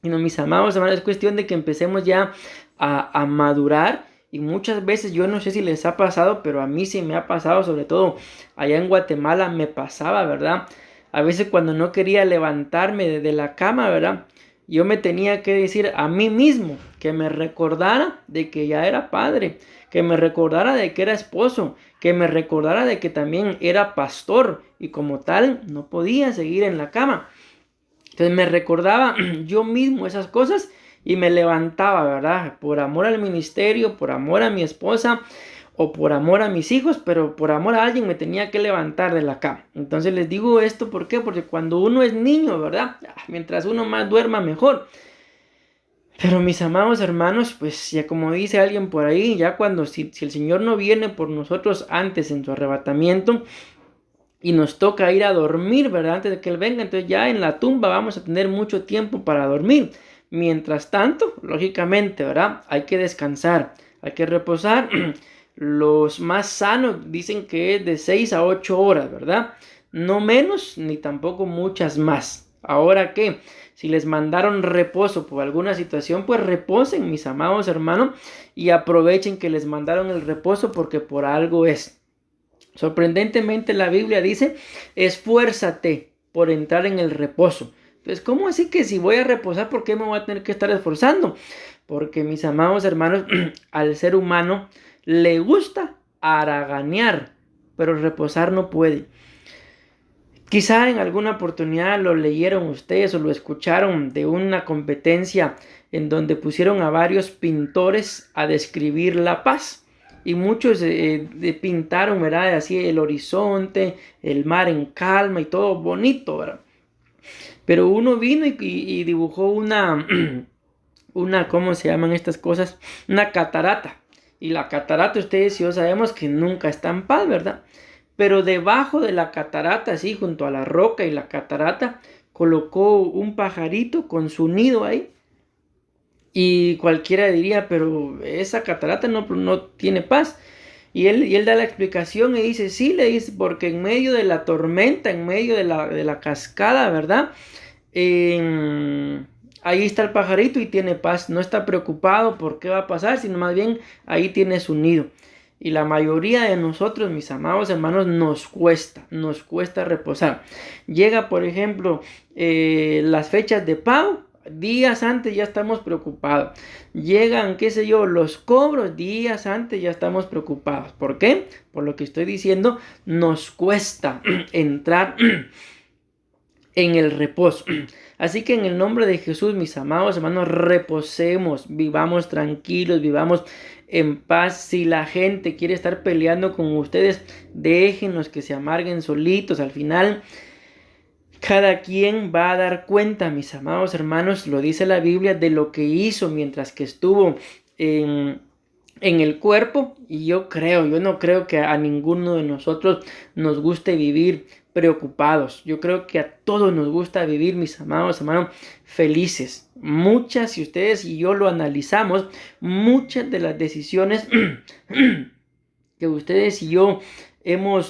Y no, mis amados, hermanos, es cuestión de que empecemos ya a madurar. Y muchas veces, yo no sé si les ha pasado, pero a mí sí me ha pasado, sobre todo allá en Guatemala me pasaba, ¿verdad? A veces cuando no quería levantarme de la cama, ¿verdad? Yo me tenía que decir a mí mismo que me recordara de que ya era padre, que me recordara de que era esposo, que me recordara de que también era pastor y como tal no podía seguir en la cama. Entonces me recordaba yo mismo esas cosas y me levantaba, ¿verdad? Por amor al ministerio, por amor a mi esposa o por amor a mis hijos, pero por amor a alguien me tenía que levantar de la cama. Entonces les digo esto, ¿por qué? Porque cuando uno es niño, ¿verdad? Mientras uno más duerma, mejor. Pero mis amados hermanos, pues ya como dice alguien por ahí, ya cuando si el Señor no viene por nosotros antes en su arrebatamiento y nos toca ir a dormir, ¿verdad? Antes de que Él venga, entonces ya en la tumba vamos a tener mucho tiempo para dormir. Mientras tanto, lógicamente, ¿verdad? Hay que descansar, hay que reposar. Los más sanos dicen que es de 6 a 8 horas, ¿verdad? No menos ni tampoco muchas más. Ahora que si les mandaron reposo por alguna situación, pues reposen, mis amados hermanos, y aprovechen que les mandaron el reposo porque por algo es. Sorprendentemente la Biblia dice, esfuérzate por entrar en el reposo. Entonces, ¿cómo así que si voy a reposar, por qué me voy a tener que estar esforzando? Porque mis amados hermanos, al ser humano le gusta haraganear, pero reposar no puede. Quizá en alguna oportunidad lo leyeron ustedes o lo escucharon de una competencia en donde pusieron a varios pintores a describir la paz. Y muchos pintaron, ¿verdad? Así el horizonte, el mar en calma y todo bonito, ¿verdad? Pero uno vino y dibujó ¿cómo se llaman estas cosas? Una catarata. Y la catarata, ustedes y yo sabemos que nunca está en paz, ¿verdad? Pero debajo de la catarata, así junto a la roca y la catarata, colocó un pajarito con su nido ahí. Y cualquiera diría, pero esa catarata no tiene paz. Y él da la explicación y dice, sí, le dice, porque en medio de la tormenta, en medio de la cascada, ¿verdad? Ahí está el pajarito y tiene paz. No está preocupado por qué va a pasar, sino más bien ahí tiene su nido. Y la mayoría de nosotros, mis amados hermanos, nos cuesta reposar. Llega, por ejemplo, las fechas de pago. Días antes ya estamos preocupados. Llegan, qué sé yo, los cobros. Días antes ya estamos preocupados. ¿Por qué? Por lo que estoy diciendo, nos cuesta entrar en el reposo. Así que en el nombre de Jesús, mis amados hermanos, reposemos, vivamos tranquilos, vivamos en paz. Si la gente quiere estar peleando con ustedes, déjenlos que se amarguen solitos. Al final, cada quien va a dar cuenta, mis amados hermanos, lo dice la Biblia, de lo que hizo mientras que estuvo en el cuerpo. Y yo no creo que a ninguno de nosotros nos guste vivir preocupados. Yo creo que a todos nos gusta vivir, mis amados hermanos, felices. Muchas, si ustedes y yo lo analizamos, muchas de las decisiones que ustedes y yo hemos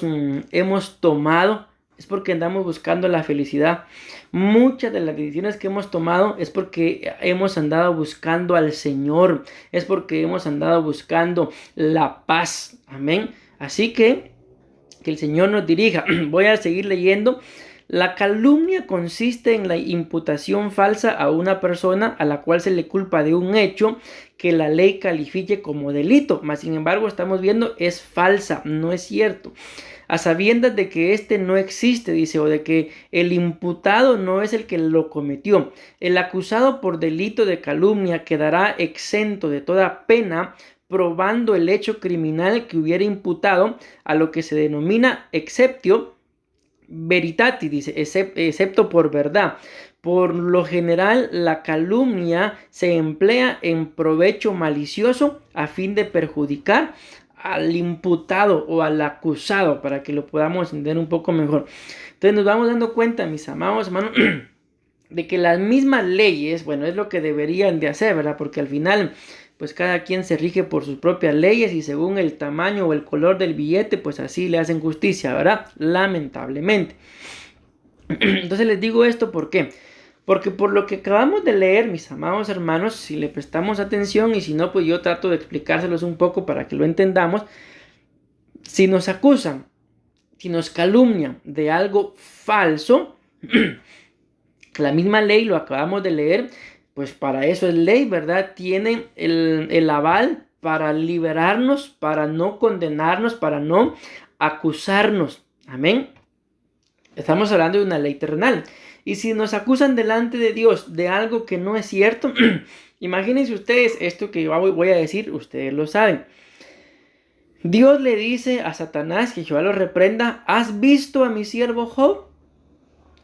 tomado es porque andamos buscando la felicidad. Muchas de las decisiones que hemos tomado es porque hemos andado buscando al Señor. Es porque hemos andado buscando la paz. Amén. Así que el Señor nos dirija. Voy a seguir leyendo La calumnia consiste en la imputación falsa a una persona a la cual se le culpa de un hecho que la ley califique como delito, mas sin embargo estamos viendo es falsa, no es cierto. A sabiendas de que este no existe, dice, o de que el imputado no es el que lo cometió. El acusado por delito de calumnia quedará exento de toda pena, probando el hecho criminal que hubiera imputado, a lo que se denomina exceptio veritati, dice, excepto por verdad. Por lo general, la calumnia se emplea en provecho malicioso a fin de perjudicar al imputado o al acusado, para que lo podamos entender un poco mejor. Entonces nos vamos dando cuenta, mis amados hermanos, de que las mismas leyes, bueno, es lo que deberían de hacer, ¿verdad? Porque al final, pues cada quien se rige por sus propias leyes y según el tamaño o el color del billete, pues así le hacen justicia, ¿verdad? Lamentablemente. Entonces les digo esto, ¿por qué? Porque por lo que acabamos de leer, mis amados hermanos, si le prestamos atención y si no, pues yo trato de explicárselos un poco para que lo entendamos. Si nos acusan, si nos calumnian de algo falso, la misma ley, lo acabamos de leer, pues para eso es ley, ¿verdad? Tiene el aval para liberarnos, para no condenarnos, para no acusarnos. Amén. Estamos hablando de una ley terrenal. Y si nos acusan delante de Dios de algo que no es cierto, imagínense ustedes esto que yo voy a decir, ustedes lo saben. Dios le dice a Satanás, que Jehová lo reprenda, ¿has visto a mi siervo Job?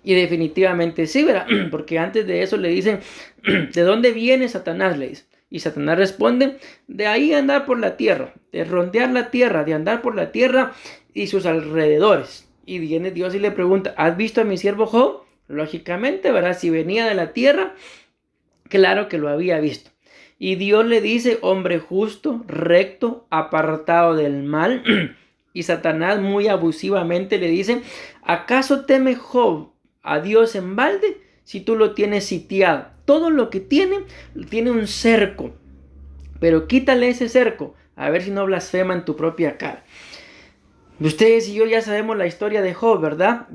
Y definitivamente sí, ¿verdad? Porque antes de eso le dicen, ¿de dónde viene Satanás? Le dice. Y Satanás responde, de ahí andar por la tierra, de rondear la tierra, de andar por la tierra y sus alrededores. Y viene Dios y le pregunta, ¿has visto a mi siervo Job? Lógicamente, ¿verdad? Si venía de la tierra, claro que lo había visto. Y Dios le dice, hombre justo, recto, apartado del mal. Y Satanás muy abusivamente le dice, ¿acaso teme Job a Dios en balde si tú lo tienes sitiado? Todo lo que tiene un cerco, pero quítale ese cerco, a ver si no blasfema en tu propia cara. Ustedes y yo ya sabemos la historia de Job, ¿verdad?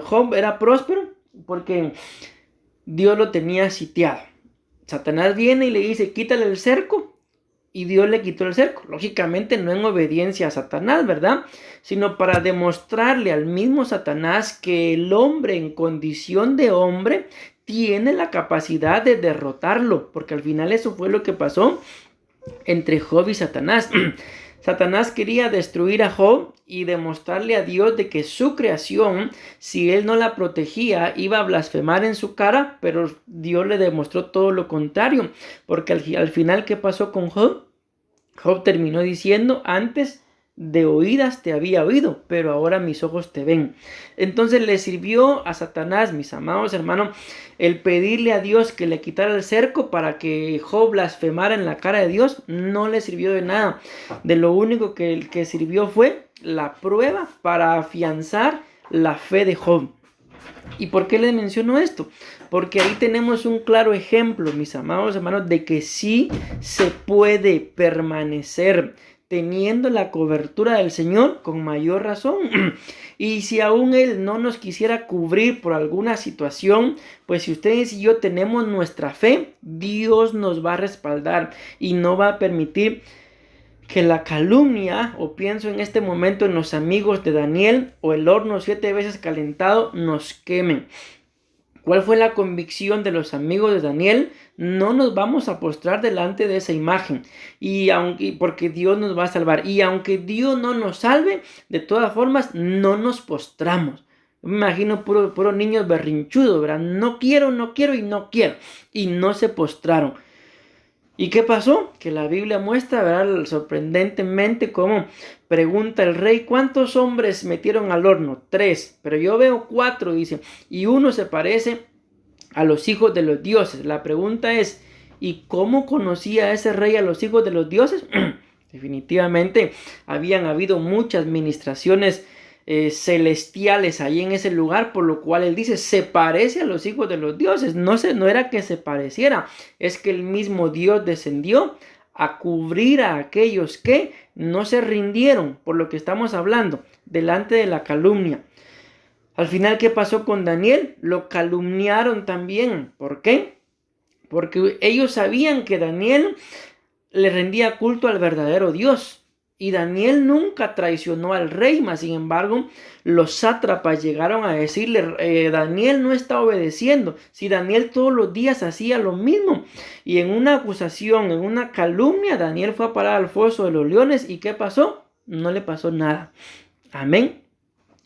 Job era próspero porque Dios lo tenía sitiado. Satanás viene y le dice, quítale el cerco, y Dios le quitó el cerco. Lógicamente no en obediencia a Satanás, ¿verdad? Sino para demostrarle al mismo Satanás que el hombre en condición de hombre tiene la capacidad de derrotarlo, porque al final eso fue lo que pasó entre Job y Satanás. Satanás quería destruir a Job y demostrarle a Dios de que su creación, si él no la protegía, iba a blasfemar en su cara, pero Dios le demostró todo lo contrario, porque al final, ¿qué pasó con Job? Job terminó diciendo, antes de oídas te había oído, pero ahora mis ojos te ven. Entonces le sirvió a Satanás, mis amados hermanos, el pedirle a Dios que le quitara el cerco para que Job blasfemara en la cara de Dios. No le sirvió de nada. De lo único que sirvió fue la prueba para afianzar la fe de Job. ¿Y por qué les menciono esto? Porque ahí tenemos un claro ejemplo, mis amados hermanos, de que sí se puede permanecer teniendo la cobertura del Señor con mayor razón. Y si aún Él no nos quisiera cubrir por alguna situación, pues si ustedes y yo tenemos nuestra fe, Dios nos va a respaldar y no va a permitir que la calumnia, o pienso en este momento en los amigos de Daniel, o el horno 7 veces calentado, nos quemen. ¿Cuál fue la convicción de los amigos de Daniel? No nos vamos a postrar delante de esa imagen, porque Dios nos va a salvar. Y aunque Dios no nos salve, de todas formas no nos postramos. Me imagino puro niños berrinchudos, ¿verdad? No quiero y no quiero. Y no se postraron. ¿Y qué pasó? Que la Biblia muestra, ¿verdad? Sorprendentemente cómo pregunta el rey, ¿cuántos hombres metieron al horno? 3, pero yo veo 4, dice, y uno se parece a los hijos de los dioses. La pregunta es, ¿y cómo conocía ese rey a los hijos de los dioses? Definitivamente habían habido muchas ministraciones celestiales ahí en ese lugar, por lo cual él dice, se parece a los hijos de los dioses. No era que se pareciera, es que el mismo Dios descendió a cubrir a aquellos que no se rindieron, por lo que estamos hablando, delante de la calumnia. Al final, ¿qué pasó con Daniel? Lo calumniaron también. ¿Por qué? Porque ellos sabían que Daniel le rendía culto al verdadero Dios. Y Daniel nunca traicionó al rey, mas sin embargo, los sátrapas llegaron a decirle, Daniel no está obedeciendo. Si Daniel todos los días hacía lo mismo. Y en una acusación, en una calumnia, Daniel fue a parar al foso de los leones. ¿Y qué pasó? No le pasó nada. Amén.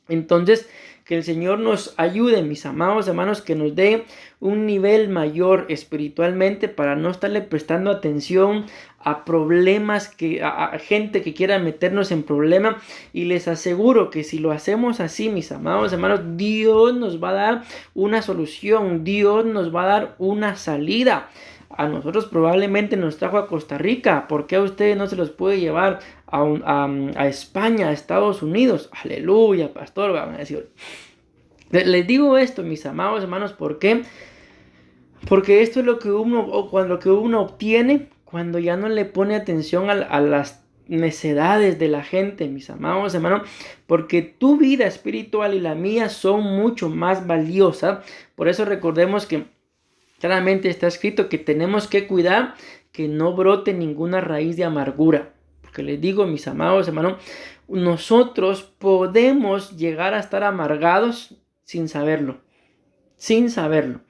Entonces, que el Señor nos ayude, mis amados hermanos, que nos dé un nivel mayor espiritualmente para no estarle prestando atención a problemas, a gente que quiera meternos en problemas. Y les aseguro que si lo hacemos así, mis amados hermanos, Dios nos va a dar una solución, Dios nos va a dar una salida. A nosotros probablemente nos trajo a Costa Rica. ¿Por qué a ustedes no se los puede llevar a España, a Estados Unidos? Aleluya, pastor, van a decir. Les digo esto, mis amados hermanos, ¿por qué? Porque esto es lo que uno obtiene cuando ya no le pone atención a las necedades de la gente, mis amados hermanos, porque tu vida espiritual y la mía son mucho más valiosas. Por eso recordemos que claramente está escrito que tenemos que cuidar que no brote ninguna raíz de amargura. Porque les digo, mis amados hermanos, nosotros podemos llegar a estar amargados sin saberlo. Sin saberlo.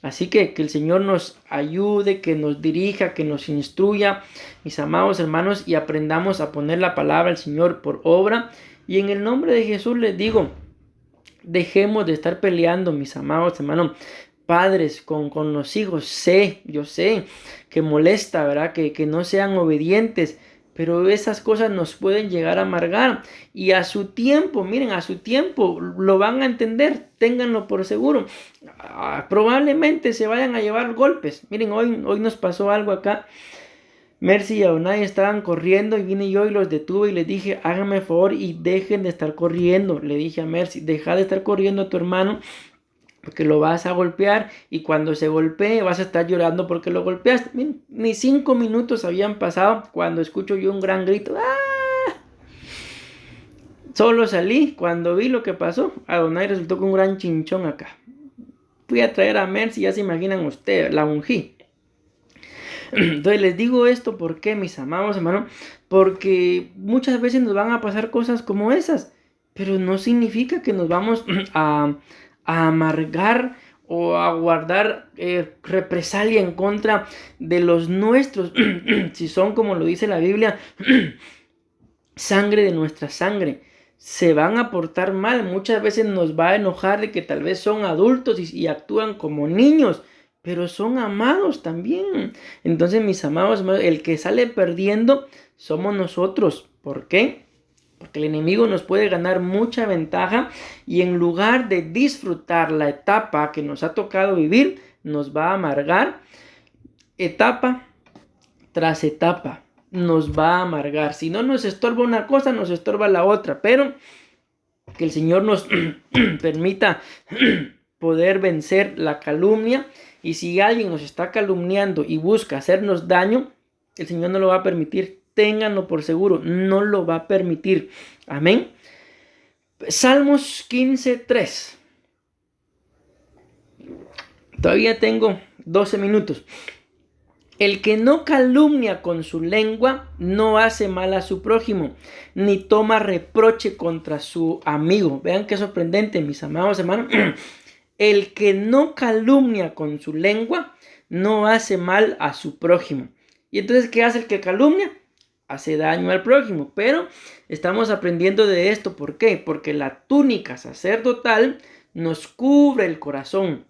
Así que el Señor nos ayude, que nos dirija, que nos instruya, mis amados hermanos, y aprendamos a poner la palabra del Señor por obra. Y en el nombre de Jesús les digo, dejemos de estar peleando, mis amados hermanos. Padres con los hijos, yo sé que molesta, ¿verdad? Que no sean obedientes, pero esas cosas nos pueden llegar a amargar y a su tiempo, miren, a su tiempo lo van a entender, ténganlo por seguro. Probablemente se vayan a llevar golpes. Miren, hoy nos pasó algo acá. Mercy y Adonai estaban corriendo y vine yo y los detuve y les dije, háganme favor y dejen de estar corriendo. Le dije a Mercy, deja de estar corriendo a tu hermano, porque lo vas a golpear y cuando se golpee vas a estar llorando porque lo golpeaste. Ni 5 minutos habían pasado cuando escucho yo un gran grito. ¡Ah! Solo salí, cuando vi lo que pasó, Adonai resultó con un gran chinchón acá. Fui a traer a Mercy, ya se imaginan ustedes, la ungí. Entonces les digo esto, ¿por qué, mis amados hermanos? Porque muchas veces nos van a pasar cosas como esas, pero no significa que nos vamos a amargar o a guardar represalia en contra de los nuestros, si son, como lo dice la Biblia, sangre de nuestra sangre. Se van a portar mal, muchas veces nos va a enojar de que tal vez son adultos y actúan como niños, pero son amados también. Entonces, mis amados, el que sale perdiendo somos nosotros. ¿Por qué? Porque el enemigo nos puede ganar mucha ventaja y en lugar de disfrutar la etapa que nos ha tocado vivir, nos va a amargar etapa tras etapa. Nos va a amargar. Si no nos estorba una cosa, nos estorba la otra. Pero que el Señor nos permita poder vencer la calumnia. Y si alguien nos está calumniando y busca hacernos daño, el Señor no lo va a permitir. Ténganlo por seguro, no lo va a permitir. Amén. Salmos 15:3. Todavía tengo 12 minutos. El que no calumnia con su lengua no hace mal a su prójimo, ni toma reproche contra su amigo. Vean qué sorprendente, mis amados hermanos. El que no calumnia con su lengua no hace mal a su prójimo. ¿Y entonces qué hace el que calumnia? Hace daño al prójimo. Pero estamos aprendiendo de esto. ¿Por qué? Porque la túnica sacerdotal nos cubre el corazón.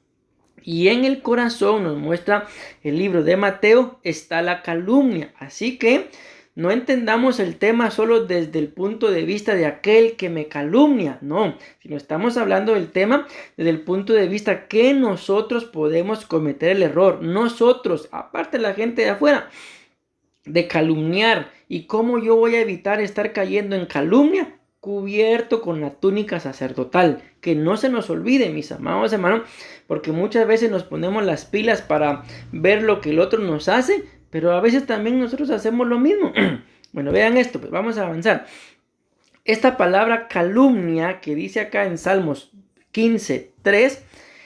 Y en el corazón, nos muestra el libro de Mateo, está la calumnia. Así que no entendamos el tema solo desde el punto de vista de aquel que me calumnia. No, sino estamos hablando del tema desde el punto de vista que nosotros podemos cometer el error. Nosotros, aparte de la gente de afuera, de calumniar. ¿Y cómo yo voy a evitar estar cayendo en calumnia? Cubierto con la túnica sacerdotal. Que no se nos olvide, mis amados hermanos, porque muchas veces nos ponemos las pilas para ver lo que el otro nos hace, pero a veces también nosotros hacemos lo mismo. Bueno, vean esto, pues vamos a avanzar. Esta palabra calumnia que dice acá en Salmos 15:3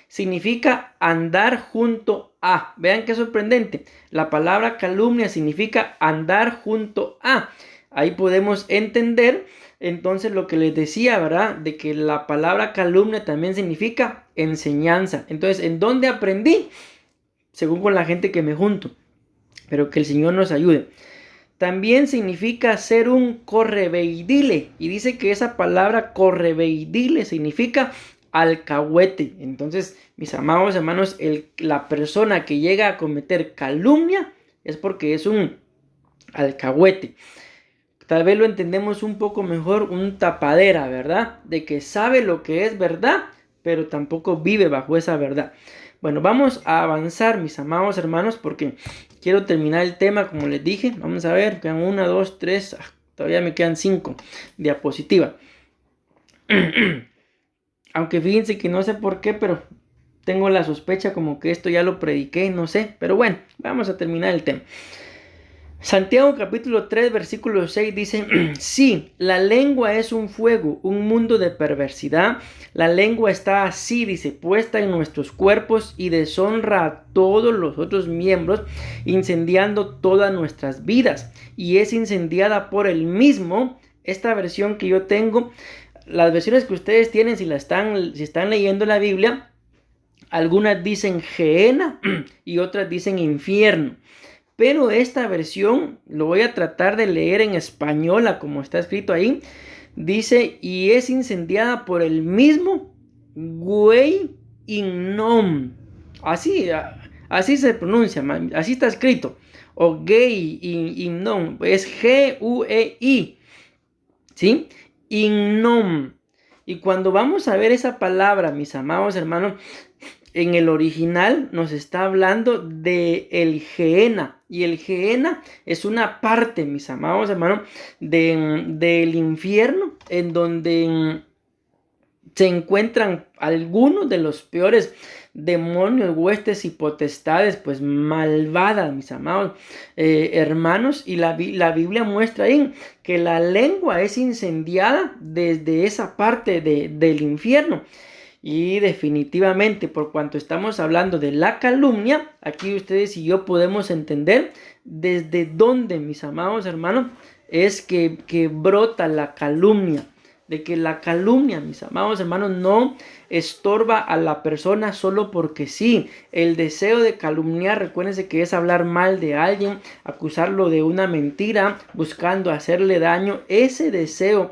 significa andar junto a. Vean qué sorprendente. La palabra calumnia significa andar junto a. Ahí podemos entender entonces lo que les decía, ¿verdad? De que la palabra calumnia también significa enseñanza. Entonces, ¿en dónde aprendí? Según con la gente que me junto. Pero que el Señor nos ayude. También significa ser un correveidile. Y dice que esa palabra correveidile significa alcahuete. Entonces, mis amados hermanos, la persona que llega a cometer calumnia es porque es un alcahuete. Tal vez lo entendemos un poco mejor, un tapadera, ¿verdad? De que sabe lo que es verdad, pero tampoco vive bajo esa verdad. Bueno, vamos a avanzar, mis amados hermanos, porque quiero terminar el tema, como les dije. Vamos a ver, quedan 1, 2, 3, todavía me quedan 5 diapositivas. Aunque fíjense que no sé por qué, pero tengo la sospecha como que esto ya lo prediqué, no sé. Pero bueno, vamos a terminar el tema. Santiago capítulo 3 versículo 6 dice, sí, la lengua es un fuego, un mundo de perversidad. La lengua está así, dice, puesta en nuestros cuerpos y deshonra a todos los otros miembros, incendiando todas nuestras vidas. Y es incendiada por el mismo. Esta versión que yo tengo, las versiones que ustedes tienen, si están leyendo la Biblia, algunas dicen Gehenna y otras dicen infierno. Pero esta versión, lo voy a tratar de leer en español, como está escrito ahí. Dice, y es incendiada por el mismo Güey Innom. Así se pronuncia, así está escrito. O Gei Innom, es G-U-E-I. ¿Sí? Innom. Y cuando vamos a ver esa palabra, mis amados hermanos, en el original nos está hablando de el Gehenna. Y el Gehenna es una parte, mis amados hermanos, del infierno, en donde se encuentran algunos de los peores demonios, huestes y potestades, pues malvadas, mis amados hermanos. Y la Biblia muestra ahí que la lengua es incendiada desde esa parte del infierno. Y definitivamente, por cuanto estamos hablando de la calumnia, aquí ustedes y yo podemos entender desde dónde, mis amados hermanos, es que brota la calumnia. De que la calumnia, mis amados hermanos, no estorba a la persona solo porque sí. El deseo de calumniar, recuérdense que es hablar mal de alguien, acusarlo de una mentira, buscando hacerle daño. Ese deseo,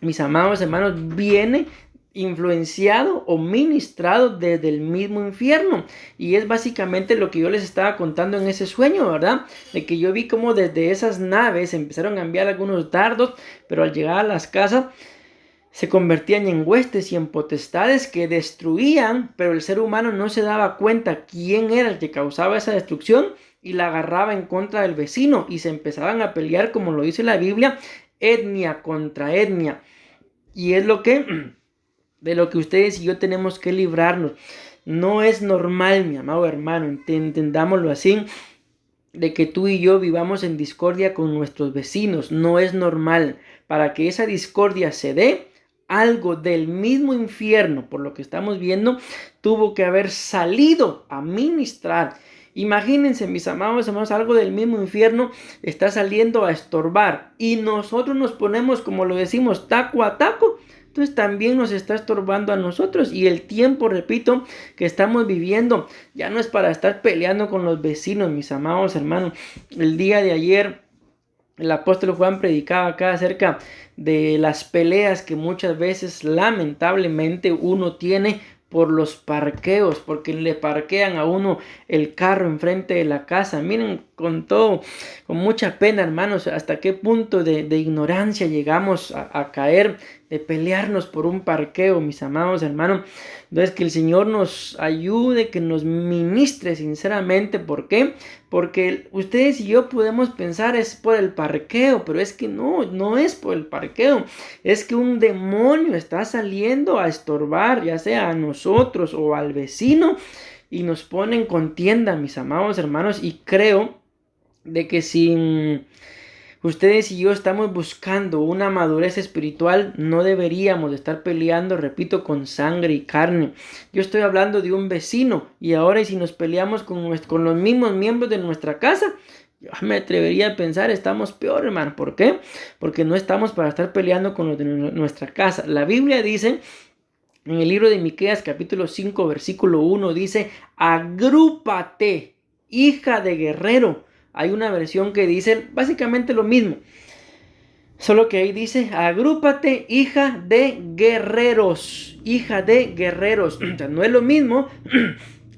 mis amados hermanos, viene influenciado o ministrado desde el mismo infierno. Y es básicamente lo que yo les estaba contando en ese sueño, ¿verdad? De que yo vi como desde esas naves empezaron a enviar algunos dardos, pero al llegar a las casas se convertían en huestes y en potestades que destruían, pero el ser humano no se daba cuenta quién era el que causaba esa destrucción y la agarraba en contra del vecino y se empezaban a pelear, como lo dice la Biblia, etnia contra etnia. Y es de lo que ustedes y yo tenemos que librarnos. No es normal, mi amado hermano, entendámoslo así, de que tú y yo vivamos en discordia con nuestros vecinos. No es normal. Para que esa discordia se dé, algo del mismo infierno, por lo que estamos viendo, tuvo que haber salido a ministrar. Imagínense, mis amados hermanos, algo del mismo infierno está saliendo a estorbar y nosotros nos ponemos, como lo decimos, taco a taco. Entonces también nos está estorbando a nosotros. Y el tiempo, repito, que estamos viviendo ya no es para estar peleando con los vecinos, mis amados hermanos. El día de ayer el apóstol Juan predicaba acá acerca de las peleas que muchas veces lamentablemente uno tiene por los parqueos, porque le parquean a uno el carro enfrente de la casa. Miren, con mucha pena, hermanos, hasta qué punto de ignorancia llegamos a caer, de pelearnos por un parqueo, mis amados hermanos. Entonces, que el Señor nos ayude, que nos ministre sinceramente. ¿Por qué? Porque ustedes y yo podemos pensar es por el parqueo, pero es que no es por el parqueo. Es que un demonio está saliendo a estorbar, ya sea a nosotros o al vecino, y nos pone en contienda, mis amados hermanos. Y creo de que sin ustedes y yo estamos buscando una madurez espiritual, no deberíamos de estar peleando, repito, con sangre y carne. Yo estoy hablando de un vecino y ahora y si nos peleamos con los mismos miembros de nuestra casa, yo me atrevería a pensar, estamos peor, hermano. ¿Por qué? Porque no estamos para estar peleando con los de nuestra casa. La Biblia dice, en el libro de Miqueas, capítulo 5, versículo 1, dice, agrúpate, hija de guerrero. Hay una versión que dice básicamente lo mismo, solo que ahí dice, agrúpate, hija de guerreros, hija de guerreros. O sea, no es lo mismo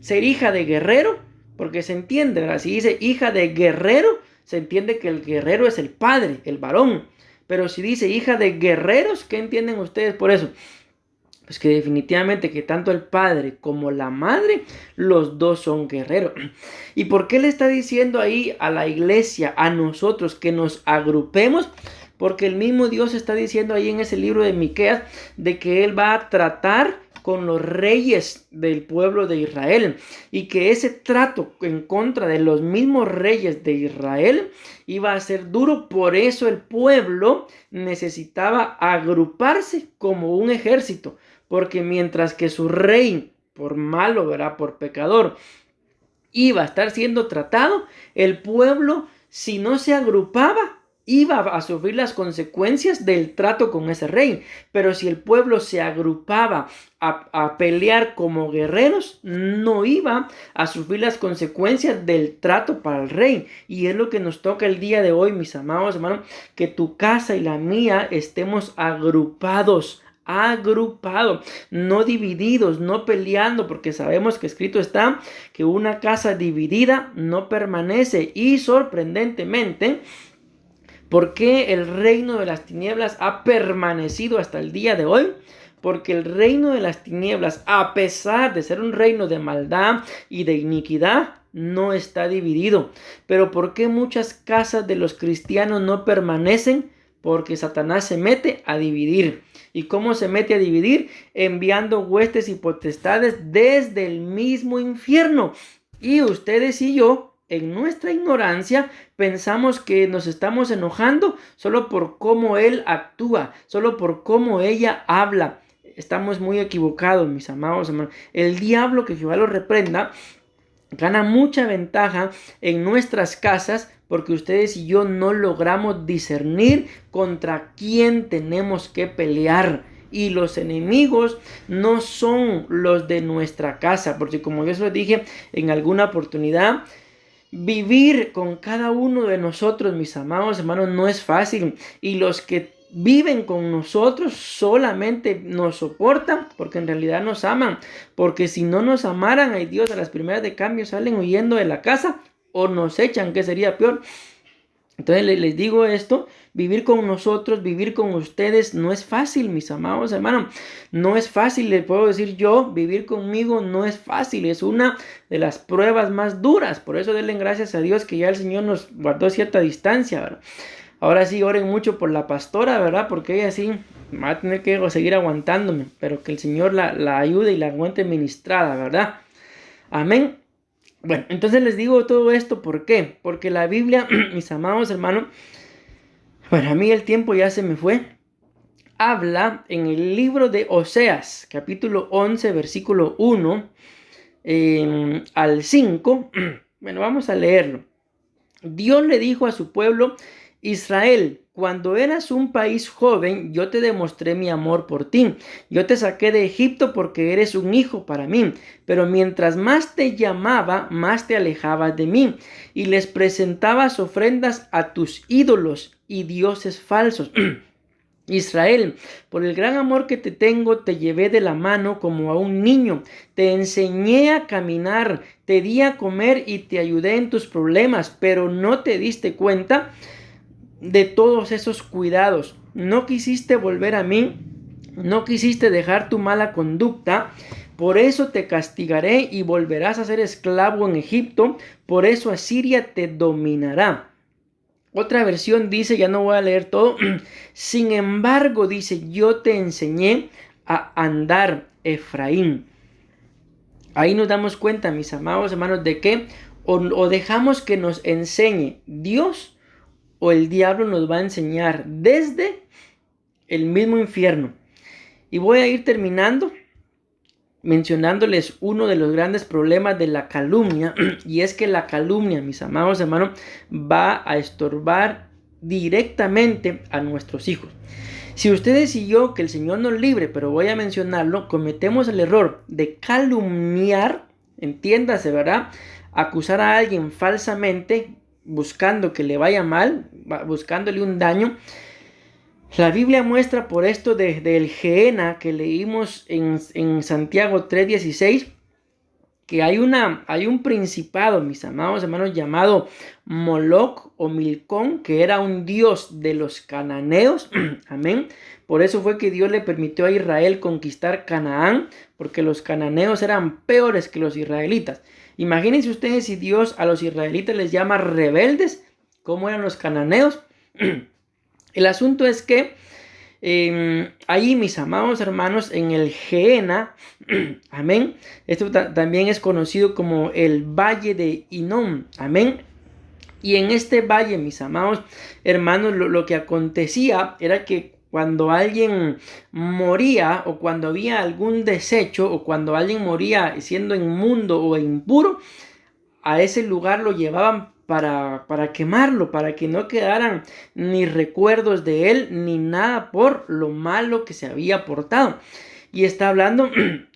ser hija de guerrero, porque se entiende, ¿verdad? Si dice hija de guerrero, se entiende que el guerrero es el padre, el varón. Pero si dice hija de guerreros, ¿qué entienden ustedes por eso? Pues que definitivamente que tanto el padre como la madre, los dos son guerreros. ¿Y por qué le está diciendo ahí a la iglesia, a nosotros, que nos agrupemos? Porque el mismo Dios está diciendo ahí en ese libro de Miqueas de que Él va a tratar con los reyes del pueblo de Israel y que ese trato en contra de los mismos reyes de Israel iba a ser duro. Por eso el pueblo necesitaba agruparse como un ejército, porque mientras que su rey, por malo, ¿verdad?, por pecador, iba a estar siendo tratado, el pueblo, si no se agrupaba, iba a sufrir las consecuencias del trato con ese rey. Pero si el pueblo se agrupaba a pelear como guerreros, no iba a sufrir las consecuencias del trato para el rey. Y es lo que nos toca el día de hoy, mis amados hermanos, que tu casa y la mía estemos agrupados, no divididos, no peleando, porque sabemos que escrito está que una casa dividida no permanece. Y sorprendentemente, ¿por qué el reino de las tinieblas ha permanecido hasta el día de hoy? Porque el reino de las tinieblas, a pesar de ser un reino de maldad y de iniquidad, no está dividido. Pero ¿por qué muchas casas de los cristianos no permanecen? Porque Satanás se mete a dividir. ¿Y cómo se mete a dividir? Enviando huestes y potestades desde el mismo infierno. Y ustedes y yo, en nuestra ignorancia, pensamos que nos estamos enojando solo por cómo él actúa, solo por cómo ella habla. Estamos muy equivocados, mis amados hermanos. El diablo, que Jehová lo reprenda, gana mucha ventaja en nuestras casas porque ustedes y yo no logramos discernir contra quién tenemos que pelear. Y los enemigos no son los de nuestra casa, porque como yo se lo dije en alguna oportunidad, vivir con cada uno de nosotros, mis amados hermanos, no es fácil. Y los que viven con nosotros solamente nos soportan porque en realidad nos aman. Porque si no nos amaran, ay Dios, a las primeras de cambio salen huyendo de la casa o nos echan, que sería peor. Entonces les digo esto, vivir con nosotros, vivir con ustedes no es fácil, mis amados hermanos. No es fácil, les puedo decir yo, vivir conmigo no es fácil. Es una de las pruebas más duras. Por eso denle gracias a Dios que ya el Señor nos guardó cierta distancia, ¿verdad? Ahora sí, oren mucho por la pastora, ¿verdad? Porque ella sí va a tener que seguir aguantándome. Pero que el Señor la ayude y la aguante ministrada, ¿verdad? Amén. Bueno, entonces les digo todo esto, ¿por qué? Porque la Biblia, mis amados hermanos, bueno, a mí el tiempo ya se me fue, habla en el libro de Oseas, capítulo 11, versículo 1 al 5. Bueno, vamos a leerlo. Dios le dijo a su pueblo Israel: cuando eras un país joven, yo te demostré mi amor por ti. Yo te saqué de Egipto porque eres un hijo para mí. Pero mientras más te llamaba, más te alejabas de mí. Y les presentabas ofrendas a tus ídolos y dioses falsos. Israel, por el gran amor que te tengo, te llevé de la mano como a un niño. Te enseñé a caminar, te di a comer y te ayudé en tus problemas. Pero no te diste cuenta de todos esos cuidados. No quisiste volver a mí, no quisiste dejar tu mala conducta. Por eso te castigaré y volverás a ser esclavo en Egipto. Por eso Asiria te dominará. Otra versión dice, ya no voy a leer todo. Sin embargo, dice, yo te enseñé a andar, Efraín. Ahí nos damos cuenta, mis amados hermanos, de que o dejamos que nos enseñe Dios, o el diablo nos va a enseñar desde el mismo infierno. Y voy a ir terminando mencionándoles uno de los grandes problemas de la calumnia, y es que la calumnia, mis amados hermanos, va a estorbar directamente a nuestros hijos. Si ustedes y yo, que el Señor nos libre, pero voy a mencionarlo, cometemos el error de calumniar, entiéndase, ¿verdad? Acusar a alguien falsamente, buscando que le vaya mal, buscándole un daño. La Biblia muestra por esto del Gehenna que leímos en Santiago 3:16, que hay un principado, mis amados hermanos, llamado Moloc o Milcón, que era un dios de los cananeos. Amén. Por eso fue que Dios le permitió a Israel conquistar Canaán, porque los cananeos eran peores que los israelitas. Imagínense ustedes si Dios a los israelitas les llama rebeldes, ¿cómo eran los cananeos? El asunto es que ahí, mis amados hermanos, en el Gehenna, amén, esto también es conocido como el Valle de Hinnom, amén. Y en este valle, mis amados hermanos, lo que acontecía era que cuando alguien moría, o cuando había algún desecho, o cuando alguien moría siendo inmundo o impuro, a ese lugar lo llevaban para quemarlo, para que no quedaran ni recuerdos de él, ni nada por lo malo que se había portado. Y está hablando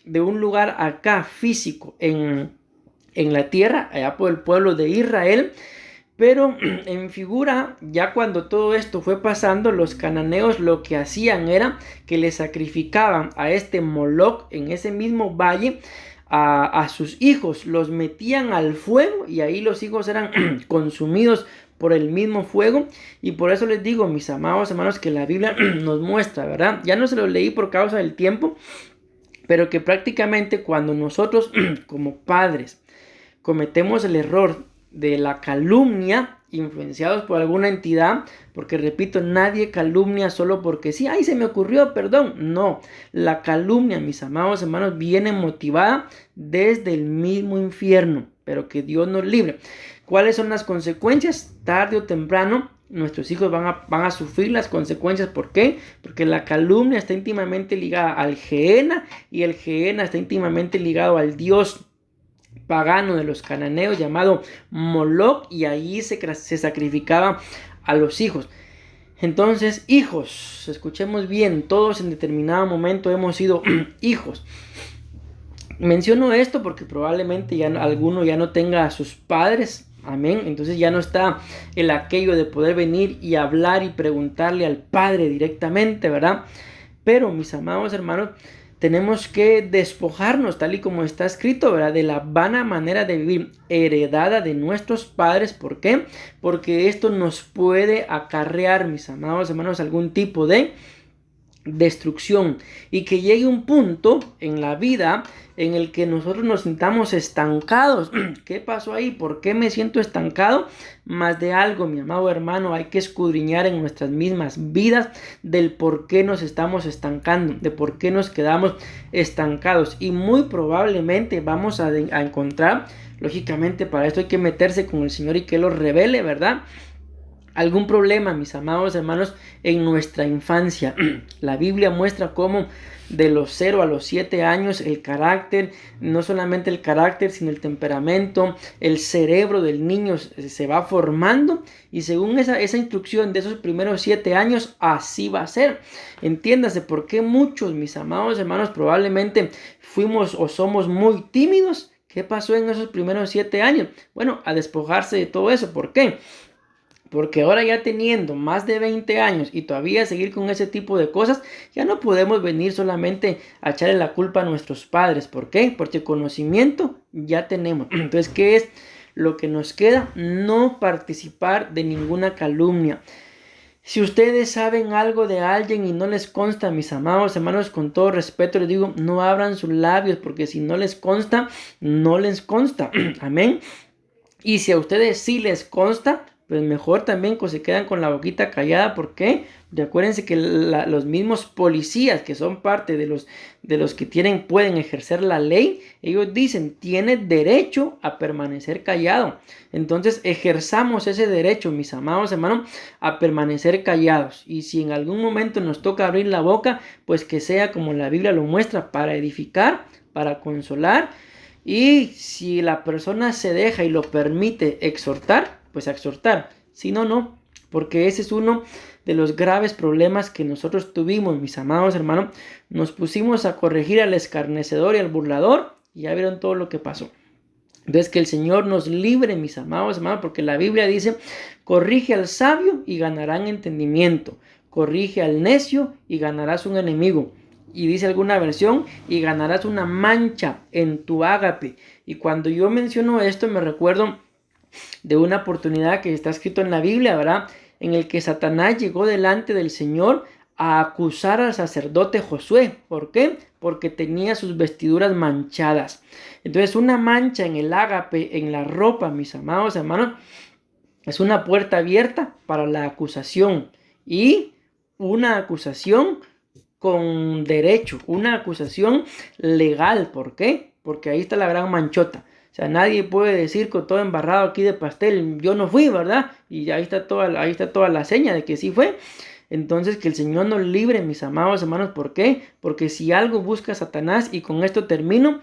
de un lugar acá físico en la tierra, allá por el pueblo de Israel. Pero en figura, ya cuando todo esto fue pasando, los cananeos lo que hacían era que le sacrificaban a este Moloc en ese mismo valle a sus hijos, los metían al fuego y ahí los hijos eran consumidos por el mismo fuego. Y por eso les digo, mis amados hermanos, que la Biblia nos muestra, ¿verdad? Ya no se los leí por causa del tiempo, pero que prácticamente cuando nosotros como padres cometemos el error de la calumnia, influenciados por alguna entidad, porque repito, nadie calumnia solo porque sí, ay, se me ocurrió, perdón. No, la calumnia, mis amados hermanos, viene motivada desde el mismo infierno, pero que Dios nos libre. ¿Cuáles son las consecuencias? Tarde o temprano nuestros hijos van a sufrir las consecuencias. ¿Por qué? Porque la calumnia está íntimamente ligada al Gehenna, y el Gehenna está íntimamente ligado al Dios pagano de los cananeos llamado Moloc, y allí se sacrificaba a los hijos. Entonces, hijos, escuchemos bien, todos en determinado momento hemos sido hijos. Menciono esto porque probablemente ya alguno ya no tenga a sus padres, amén. Entonces ya no está el aquello de poder venir y hablar y preguntarle al padre directamente, ¿verdad? Pero, mis amados hermanos, tenemos que despojarnos, tal y como está escrito, ¿verdad?, de la vana manera de vivir heredada de nuestros padres. ¿Por qué? Porque esto nos puede acarrear, mis amados hermanos, algún tipo de destrucción, y que llegue un punto en la vida en el que nosotros nos sintamos estancados. ¿Qué pasó ahí? ¿Por qué me siento estancado? Más de algo, mi amado hermano, hay que escudriñar en nuestras mismas vidas del por qué nos estamos estancando, de por qué nos quedamos estancados, y muy probablemente vamos a encontrar, lógicamente para esto hay que meterse con el Señor y que lo revele, ¿verdad?, algún problema, mis amados hermanos, en nuestra infancia. La Biblia muestra cómo de los 0 a los 7 años el carácter, no solamente el carácter, sino el temperamento, el cerebro del niño se va formando, y según esa instrucción de esos primeros 7 años, así va a ser. Entiéndase por qué muchos, mis amados hermanos, probablemente fuimos o somos muy tímidos. ¿Qué pasó en esos primeros 7 años? Bueno, a despojarse de todo eso. ¿Por qué? Porque ahora, ya teniendo más de 20 años y todavía seguir con ese tipo de cosas, ya no podemos venir solamente a echarle la culpa a nuestros padres. ¿Por qué? Porque conocimiento ya tenemos. Entonces, ¿qué es lo que nos queda? No participar de ninguna calumnia. Si ustedes saben algo de alguien y no les consta, mis amados hermanos, con todo respeto les digo, no abran sus labios, porque si no les consta, no les consta. Amén. Y si a ustedes sí les consta, pues mejor también se quedan con la boquita callada. ¿Por qué? Recuérdense que los mismos policías que son parte de los que pueden ejercer la ley, ellos dicen, tiene derecho a permanecer callado. Entonces ejerzamos ese derecho, mis amados hermanos, a permanecer callados. Y si en algún momento nos toca abrir la boca, pues que sea como la Biblia lo muestra, para edificar, para consolar. Y si la persona se deja y lo permite exhortar, pues a exhortar. Si no, no. Porque ese es uno de los graves problemas que nosotros tuvimos, mis amados hermanos. Nos pusimos a corregir al escarnecedor y al burlador, y ya vieron todo lo que pasó. Entonces, que el Señor nos libre, mis amados hermanos, porque la Biblia dice, corrige al sabio y ganarán entendimiento. Corrige al necio y ganarás un enemigo. Y dice alguna versión, y ganarás una mancha en tu ágape. Y cuando yo menciono esto, me recuerdo de una oportunidad que está escrito en la Biblia, ¿verdad? En el que Satanás llegó delante del Señor a acusar al sacerdote Josué. ¿Por qué? Porque tenía sus vestiduras manchadas. Entonces, una mancha en el ágape, en la ropa, mis amados hermanos, es una puerta abierta para la acusación. Y una acusación con derecho, una acusación legal. ¿Por qué? Porque ahí está la gran manchota. O sea, nadie puede decir con todo embarrado aquí de pastel, yo no fui, ¿verdad? Y ahí está toda la seña de que sí fue. Entonces, que el Señor nos libre, mis amados hermanos. ¿Por qué? Porque si algo busca Satanás, y con esto termino,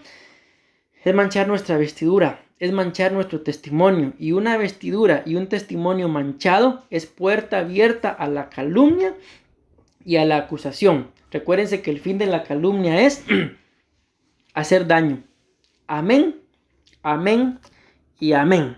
es manchar nuestra vestidura, es manchar nuestro testimonio. Y una vestidura y un testimonio manchado es puerta abierta a la calumnia y a la acusación. Recuérdense que el fin de la calumnia es hacer daño. Amén, amén y amén.